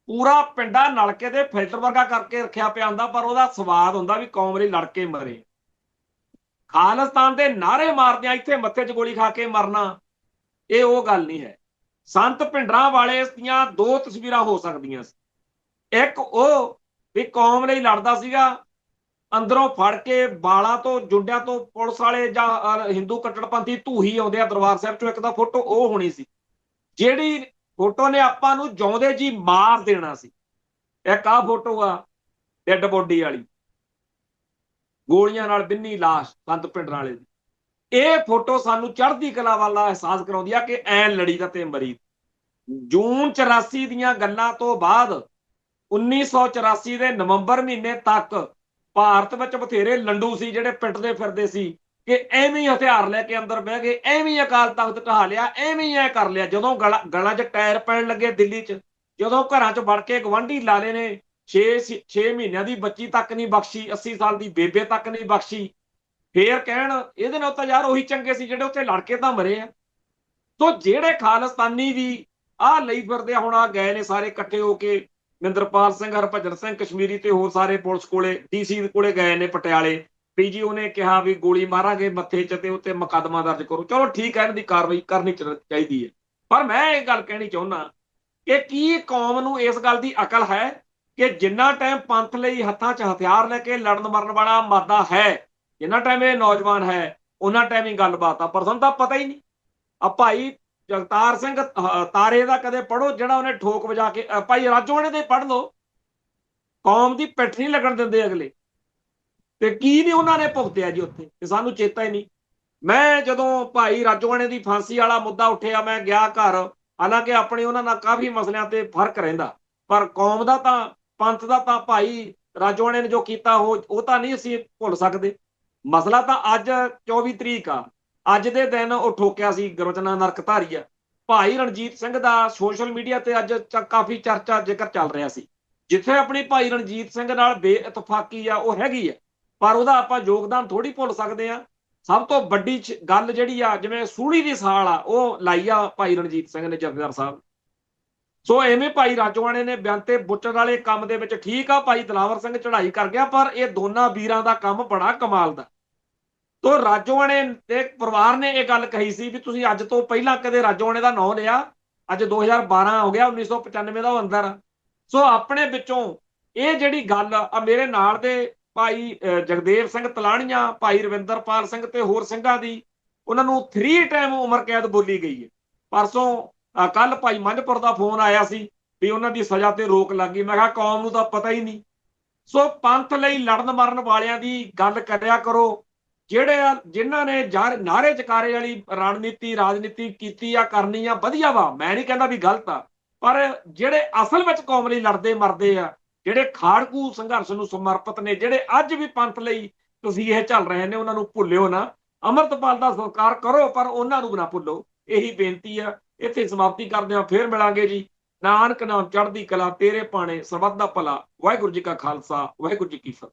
ਪੂਰਾ ਪਿੰਡਾ ਨਲਕੇ ਦੇ ਫਿਲਟਰ ਵਰਗਾ ਕਰਕੇ ਰੱਖਿਆ ਪਿਆ ਹੁੰਦਾ, ਪਰ ਉਹਦਾ ਸਵਾਦ ਹੁੰਦਾ ਵੀ ਕੌਮ ਲਈ ਲੜ ਕੇ ਮਰੇ। ਖਾਲਿਸਤਾਨ ਦੇ ਨਾਅਰੇ ਮਾਰਦਿਆਂ ਇੱਥੇ ਮੱਥੇ 'ਚ ਗੋਲੀ ਖਾ ਕੇ ਮਰਨਾ, ਇਹ ਉਹ ਗੱਲ ਨਹੀਂ ਹੈ। ਸੰਤ ਭਿੰਡਰਾਂ ਵਾਲੇ ਦੀਆਂ ਦੋ ਤਸਵੀਰਾਂ ਹੋ ਸਕਦੀਆਂ ਸੀ। ਇੱਕ ਉਹ ਵੀ ਕੌਮ ਲਈ ਲੜਦਾ ਸੀਗਾ, ਅੰਦਰੋਂ ਫੜ ਕੇ ਬਾਲਾਂ ਤੋਂ ਜੁੰਡਿਆਂ ਤੋਂ ਪੁਲਿਸ ਵਾਲੇ ਜਾਂ ਹਿੰਦੂ ਕੱਟੜਪੰਥੀ ਧੂਹੀ ਆਉਂਦੇ ਆ ਦਰਬਾਰ ਸਾਹਿਬ ਚੋਂ, ਇੱਕ ਦਾ ਫੋਟੋ ਉਹ ਹੋਣੀ ਸੀ ਜਿਹੜੀ ਫੋਟੋ ਨੇ ਆਪਾਂ ਨੂੰ ਜਿਉਂਦੇ ਜੀ ਮਾਰ ਦੇਣਾ ਸੀ। ਇੱਕ ਆਹ ਫੋਟੋ ਆ ਡੈਡ ਬੋਡੀ ਵਾਲੀ, ਗੋਲੀਆਂ ਨਾਲ ਬਿੰਨੀ ਲਾਸ਼ ਸੰਤ ਭਿੰਡਰਾਂ ਵਾਲੇ ਦੀ। ਇਹ ਫੋਟੋ ਸਾਨੂੰ ਚੜ੍ਹਦੀ ਕਲਾ ਵਾਲਾ ਅਹਿਸਾਸ ਕਰਾਉਂਦੀ ਆ ਕਿ ਐ ਲੜੀ ਦਾ ਤੇ ਮਰੀ। ਜੂਨ 84 ਦੀਆਂ ਗੱਲਾਂ ਤੋਂ ਬਾਅਦ 1984 ਦੇ ਨਵੰਬਰ ਮਹੀਨੇ ਤੱਕ ਭਾਰਤ ਵਿੱਚ ਬਥੇਰੇ ਲੰਡੂ ਸੀ ਜਿਹੜੇ ਪਿੱਟਦੇ ਫਿਰਦੇ ਸੀ ਕਿ ਐਵੇਂ ਹੀ ਹਥਿਆਰ ਲੈ ਕੇ ਅੰਦਰ ਬਹਿ ਗਏ, ਐਵੇਂ ਹੀ ਅਕਾਲ ਤਖਤ ਢਾਹ ਲਿਆ, ਐਵੇਂ ਹੀ ਐ ਕਰ ਲਿਆ। ਜਦੋਂ ਗਲਾਂ 'ਚ ਟਾਇਰ ਪੈਣ ਲੱਗੇ ਦਿੱਲੀ 'ਚ, ਜਦੋਂ ਘਰਾਂ 'ਚ ਵੜ ਕੇ ਗਵਾਂਢੀ ਲਾਲੇ ਨੇ 6 ਮਹੀਨਿਆਂ ਦੀ ਬੱਚੀ ਤੱਕ ਨਹੀਂ ਬਖਸ਼ੀ, 80 ਸਾਲ ਦੀ ਬੇਬੇ ਤੱਕ ਨਹੀਂ ਬਖਸ਼ੀ, ਫੇਰ ਕਹਿਣ ਇਹਦੇ ਨਾਲ ਤਾਂ ਯਾਰ ਉਹੀ ਚੰਗੇ ਸੀ ਜਿਹੜੇ ਉੱਥੇ ਲੜ ਕੇ ਤਾਂ ਮਰੇ ਆ। ਸੋ ਜਿਹੜੇ ਖਾਲਿਸਤਾਨੀ ਵੀ ਆਹ ਲਈ ਫਿਰਦੇ ਆ, ਹੁਣ ਆ ਗਏ ਨੇ ਸਾਰੇ ਇਕੱਠੇ ਹੋ ਕੇ, ਮਹਿੰਦਰਪਾਲ ਸਿੰਘ, ਹਰਭਜਨ ਸਿੰਘ ਕਸ਼ਮੀਰੀ ਤੇ ਹੋਰ ਸਾਰੇ ਪੁਲਿਸ ਕੋਲੇ, ਡੀਸੀ ਕੋਲੇ ਗਏ ਨੇ ਪਟਿਆਲੇ ਵੀ ਜੀ ਉਹਨੇ ਕਿਹਾ ਵੀ ਗੋਲੀ ਮਾਰਾਂਗੇ ਮੱਥੇ 'ਚ ਤੇ ਉੱਤੇ ਮੁਕੱਦਮਾ ਦਰਜ ਕਰੋ। ਚਲੋ ਠੀਕ ਹੈ, ਇਹਨਾਂ ਦੀ ਕਾਰਵਾਈ ਕਰਨੀ ਚਾਹੀਦੀ ਹੈ। ਪਰ ਮੈਂ ਇਹ ਗੱਲ ਕਹਿਣੀ ਚਾਹੁੰਦਾ ਕਿ ਕੀ ਕੌਮ ਨੂੰ ਇਸ ਗੱਲ ਦੀ ਅਕਲ ਹੈ ਕਿ ਜਿੰਨਾ ਟਾਈਮ ਪੰਥ ਲਈ ਹੱਥਾਂ 'ਚ ਹਥਿਆਰ ਲੈ ਕੇ ਲੜਨ ਮਰਨ ਵਾਲਾ ਮਾਦਾ ਹੈ, ਜਿੰਨਾ ਟਾਈਮ ਇਹ ਨੌਜਵਾਨ ਹੈ, ਉਹਨਾਂ ਟਾਈਮ ਹੀ ਗੱਲਬਾਤ ਆ। ਪਰ ਸਾਨੂੰ ਤਾਂ ਪਤਾ ਹੀ ਨਹੀਂ। ਆ ਭਾਈ ਜਗਤਾਰ ਸਿੰਘ ਤਾਰੇ ਦਾ ਕਦੇ ਪੜ੍ਹੋ ਜਿਹੜਾ ਉਹਨੇ ਠੋਕ ਵਜਾ ਕੇ, ਭਾਈ ਰਾਜੋਆਣੇ ਦੇ ਪੜ੍ਹ ਲਓ, ਕੌਮ ਦੀ ਪਿੱਠ ਨਹੀਂ ਲੱਗਣ ਦਿੰਦੇ ਅਗਲੇ। ਤੇ ਕੀ ਨਹੀਂ ਉਹਨਾਂ ਨੇ ਭੁਗਤਿਆ ਜੀ ਉੱਥੇ, ਤੇ ਸਾਨੂੰ ਚੇਤਾ ਹੀ ਨਹੀਂ। ਮੈਂ ਜਦੋਂ ਭਾਈ ਰਾਜੋਆਣੇ ਦੀ ਫਾਂਸੀ ਵਾਲਾ ਮੁੱਦਾ ਉੱਠਿਆ, ਮੈਂ ਗਿਆ ਘਰ, ਹਾਲਾਂਕਿ ਆਪਣੇ ਉਹਨਾਂ ਨਾਲ ਕਾਫੀ ਮਸਲਿਆਂ ਤੇ ਫਰਕ ਰਹਿੰਦਾ, ਪਰ ਕੌਮ ਦਾ ਤਾਂ, ਪੰਥ ਦਾ ਤਾਂ ਭਾਈ ਰਾਜੋਆਣੇ ਨੇ ਜੋ ਕੀਤਾ ਉਹ ਤਾਂ ਨਹੀਂ ਅਸੀਂ ਭੁੱਲ ਸਕਦੇ। ਮਸਲਾ ਤਾਂ ਅੱਜ 24 ਤਰੀਕ ਆ, ਅੱਜ ਦੇ ਦਿਨ ਉਹ ਠੋਕਿਆ ਸੀ ਗੁਰਵਚਨਾਂ ਨਰਕਧਾਰੀਆ। ਭਾਈ ਰਣਜੀਤ ਸਿੰਘ ਦਾ ਸੋਸ਼ਲ ਮੀਡੀਆ ਤੇ ਅੱਜ ਕਾਫੀ ਚਰਚਾ ਜ਼ਿਕਰ ਚੱਲ ਰਿਹਾ ਸੀ। ਜਿੱਥੇ ਆਪਣੀ ਭਾਈ ਰਣਜੀਤ ਸਿੰਘ ਨਾਲ ਬੇਇਤਫਾਕੀ ਆ ਉਹ ਹੈਗੀ ਆ, ਪਰ ਉਹਦਾ ਆਪਾਂ ਯੋਗਦਾਨ ਥੋੜੀ ਭੁੱਲ ਸਕਦੇ ਆ। ਸਭ ਤੋਂ ਵੱਡੀ ਗੱਲ ਜਿਹੜੀ ਆ, ਜਿਵੇਂ ਸੂਲੀ ਦੀ ਸਾਲ ਆ, ਉਹ ਲਾਈ ਆ ਭਾਈ ਰਣਜੀਤ ਸਿੰਘ ਨੇ, ਜਥੇਦਾਰ ਸਾਹਿਬ। ਸੋ ਐਵੇਂ ਭਾਈ ਰਾਜੋਆਣੇ ਨੇ ਬਿਆੰਤੇ ਬੁੱਚਣ ਵਾਲੇ ਕੰਮ ਦੇ ਵਿੱਚ ਠੀਕ ਆ, ਭਾਈ ਦਿਲਾਵਰ ਸਿੰਘ ਚੜ੍ਹਾਈ ਕਰ ਗਿਆ, ਪਰ ਇਹ ਦੋਨਾਂ ਵੀਰਾਂ ਦਾ ਕੰਮ ਬੜਾ ਕਮਾਲ ਦਾ। ਤੋ ਰਾਜੋਆਣੇ ਦੇ ਪਰਿਵਾਰ ਨੇ ਇਹ ਗੱਲ ਕਹੀ ਸੀ ਵੀ ਤੁਸੀਂ ਅੱਜ ਤੋਂ ਪਹਿਲਾਂ ਕਦੇ ਰਾਜੋਆਣੇ ਦਾ ਨਾਂ ਲਿਆ, ਅੱਜ 2012 ਹੋ ਗਿਆ, 1995 ਦਾ ਉਹ ਅੰਦਰ ਆ। ਸੋ ਆਪਣੇ ਵਿੱਚੋਂ ਇਹ ਜਿਹੜੀ ਗੱਲ ਆ, ਮੇਰੇ ਨਾਲ ਦੇ ਭਾਈ ਜਗਦੇਵ ਸਿੰਘ ਤਲਾਣੀਆਂ, ਭਾਈ ਰਵਿੰਦਰਪਾਲ ਸਿੰਘ ਤੇ ਹੋਰ ਸਿੰਘਾਂ ਦੀ, ਉਹਨਾਂ ਨੂੰ 3 ਟਾਈਮ ਉਮਰ ਕੈਦ ਬੋਲੀ ਗਈ ਹੈ। ਪਰਸੋਂ ਕੱਲ ਭਾਈ ਮੰਝਪੁਰ ਦਾ ਫੋਨ ਆਇਆ ਸੀ ਵੀ ਉਹਨਾਂ ਦੀ ਸਜ਼ਾ ਤੇ ਰੋਕ ਲੱਗ ਗਈ। ਮੈਂ ਕਿਹਾ ਕੌਮ ਨੂੰ ਤਾਂ ਪਤਾ ਹੀ ਨਹੀਂ। ਸੋ ਪੰਥ ਲਈ ਲੜਨ ਮਰਨ ਵਾਲਿਆਂ ਦੀ ਗੱਲ ਕਰਿਆ ਕਰੋ, ਜਿਨ੍ਹਾਂ ਨੇ ਨਾਰੇ ਚਕਾਰੇ ਵਾਲੀ ਰਣਨੀਤੀ ਰਾਜਨੀਤੀ ਕੀਤੀ ਆ, ਕਰਨੀ ਆ, ਵਧੀਆ ਵਾ, ਮੈਂ ਨਹੀਂ ਕਹਿੰਦਾ ਵੀ ਗਲਤ ਆ, ਪਰ ਜਿਹੜੇ ਅਸਲ ਵਿੱਚ ਕੌਮ ਲਈ ਲੜਦੇ ਮਰਦੇ ਆ, ਜਿਹੜੇ ਖਾੜਕੂ ਸੰਘਰਸ਼ ਨੂੰ ਸਮਰਪਿਤ ਨੇ, ਜਿਹੜੇ ਅੱਜ ਵੀ ਪੰਥ ਲਈ ਤੁਸੀਂ ਇਹ ਚੱਲ ਰਹੇ ਨੇ, ਉਹਨਾਂ ਨੂੰ ਭੁੱਲਿਓ ਨਾ। ਅੰਮ੍ਰਿਤਪਾਲ ਦਾ ਸਤਿਕਾਰ ਕਰੋ, ਪਰ ਉਹਨਾਂ ਨੂੰ ਨਾ ਭੁੱਲੋ। ਇਹੀ ਬੇਨਤੀ ਆ। ਇੱਥੇ ਸਮਾਪਤੀ ਕਰਦੇ ਹਾਂ, ਫੇਰ ਮਿਲਾਂਗੇ ਜੀ। ਨਾਨਕ ਨਾਮ ਚੜ੍ਹਦੀ ਕਲਾ, ਤੇਰੇ ਭਾਣੇ ਸਰਬੱਤ ਦਾ ਭਲਾ। ਵਾਹਿਗੁਰੂ ਜੀ ਕਾ ਖਾਲਸਾ, ਵਾਹਿਗੁਰੂ ਜੀ ਕੀ ਫਤਿਹ।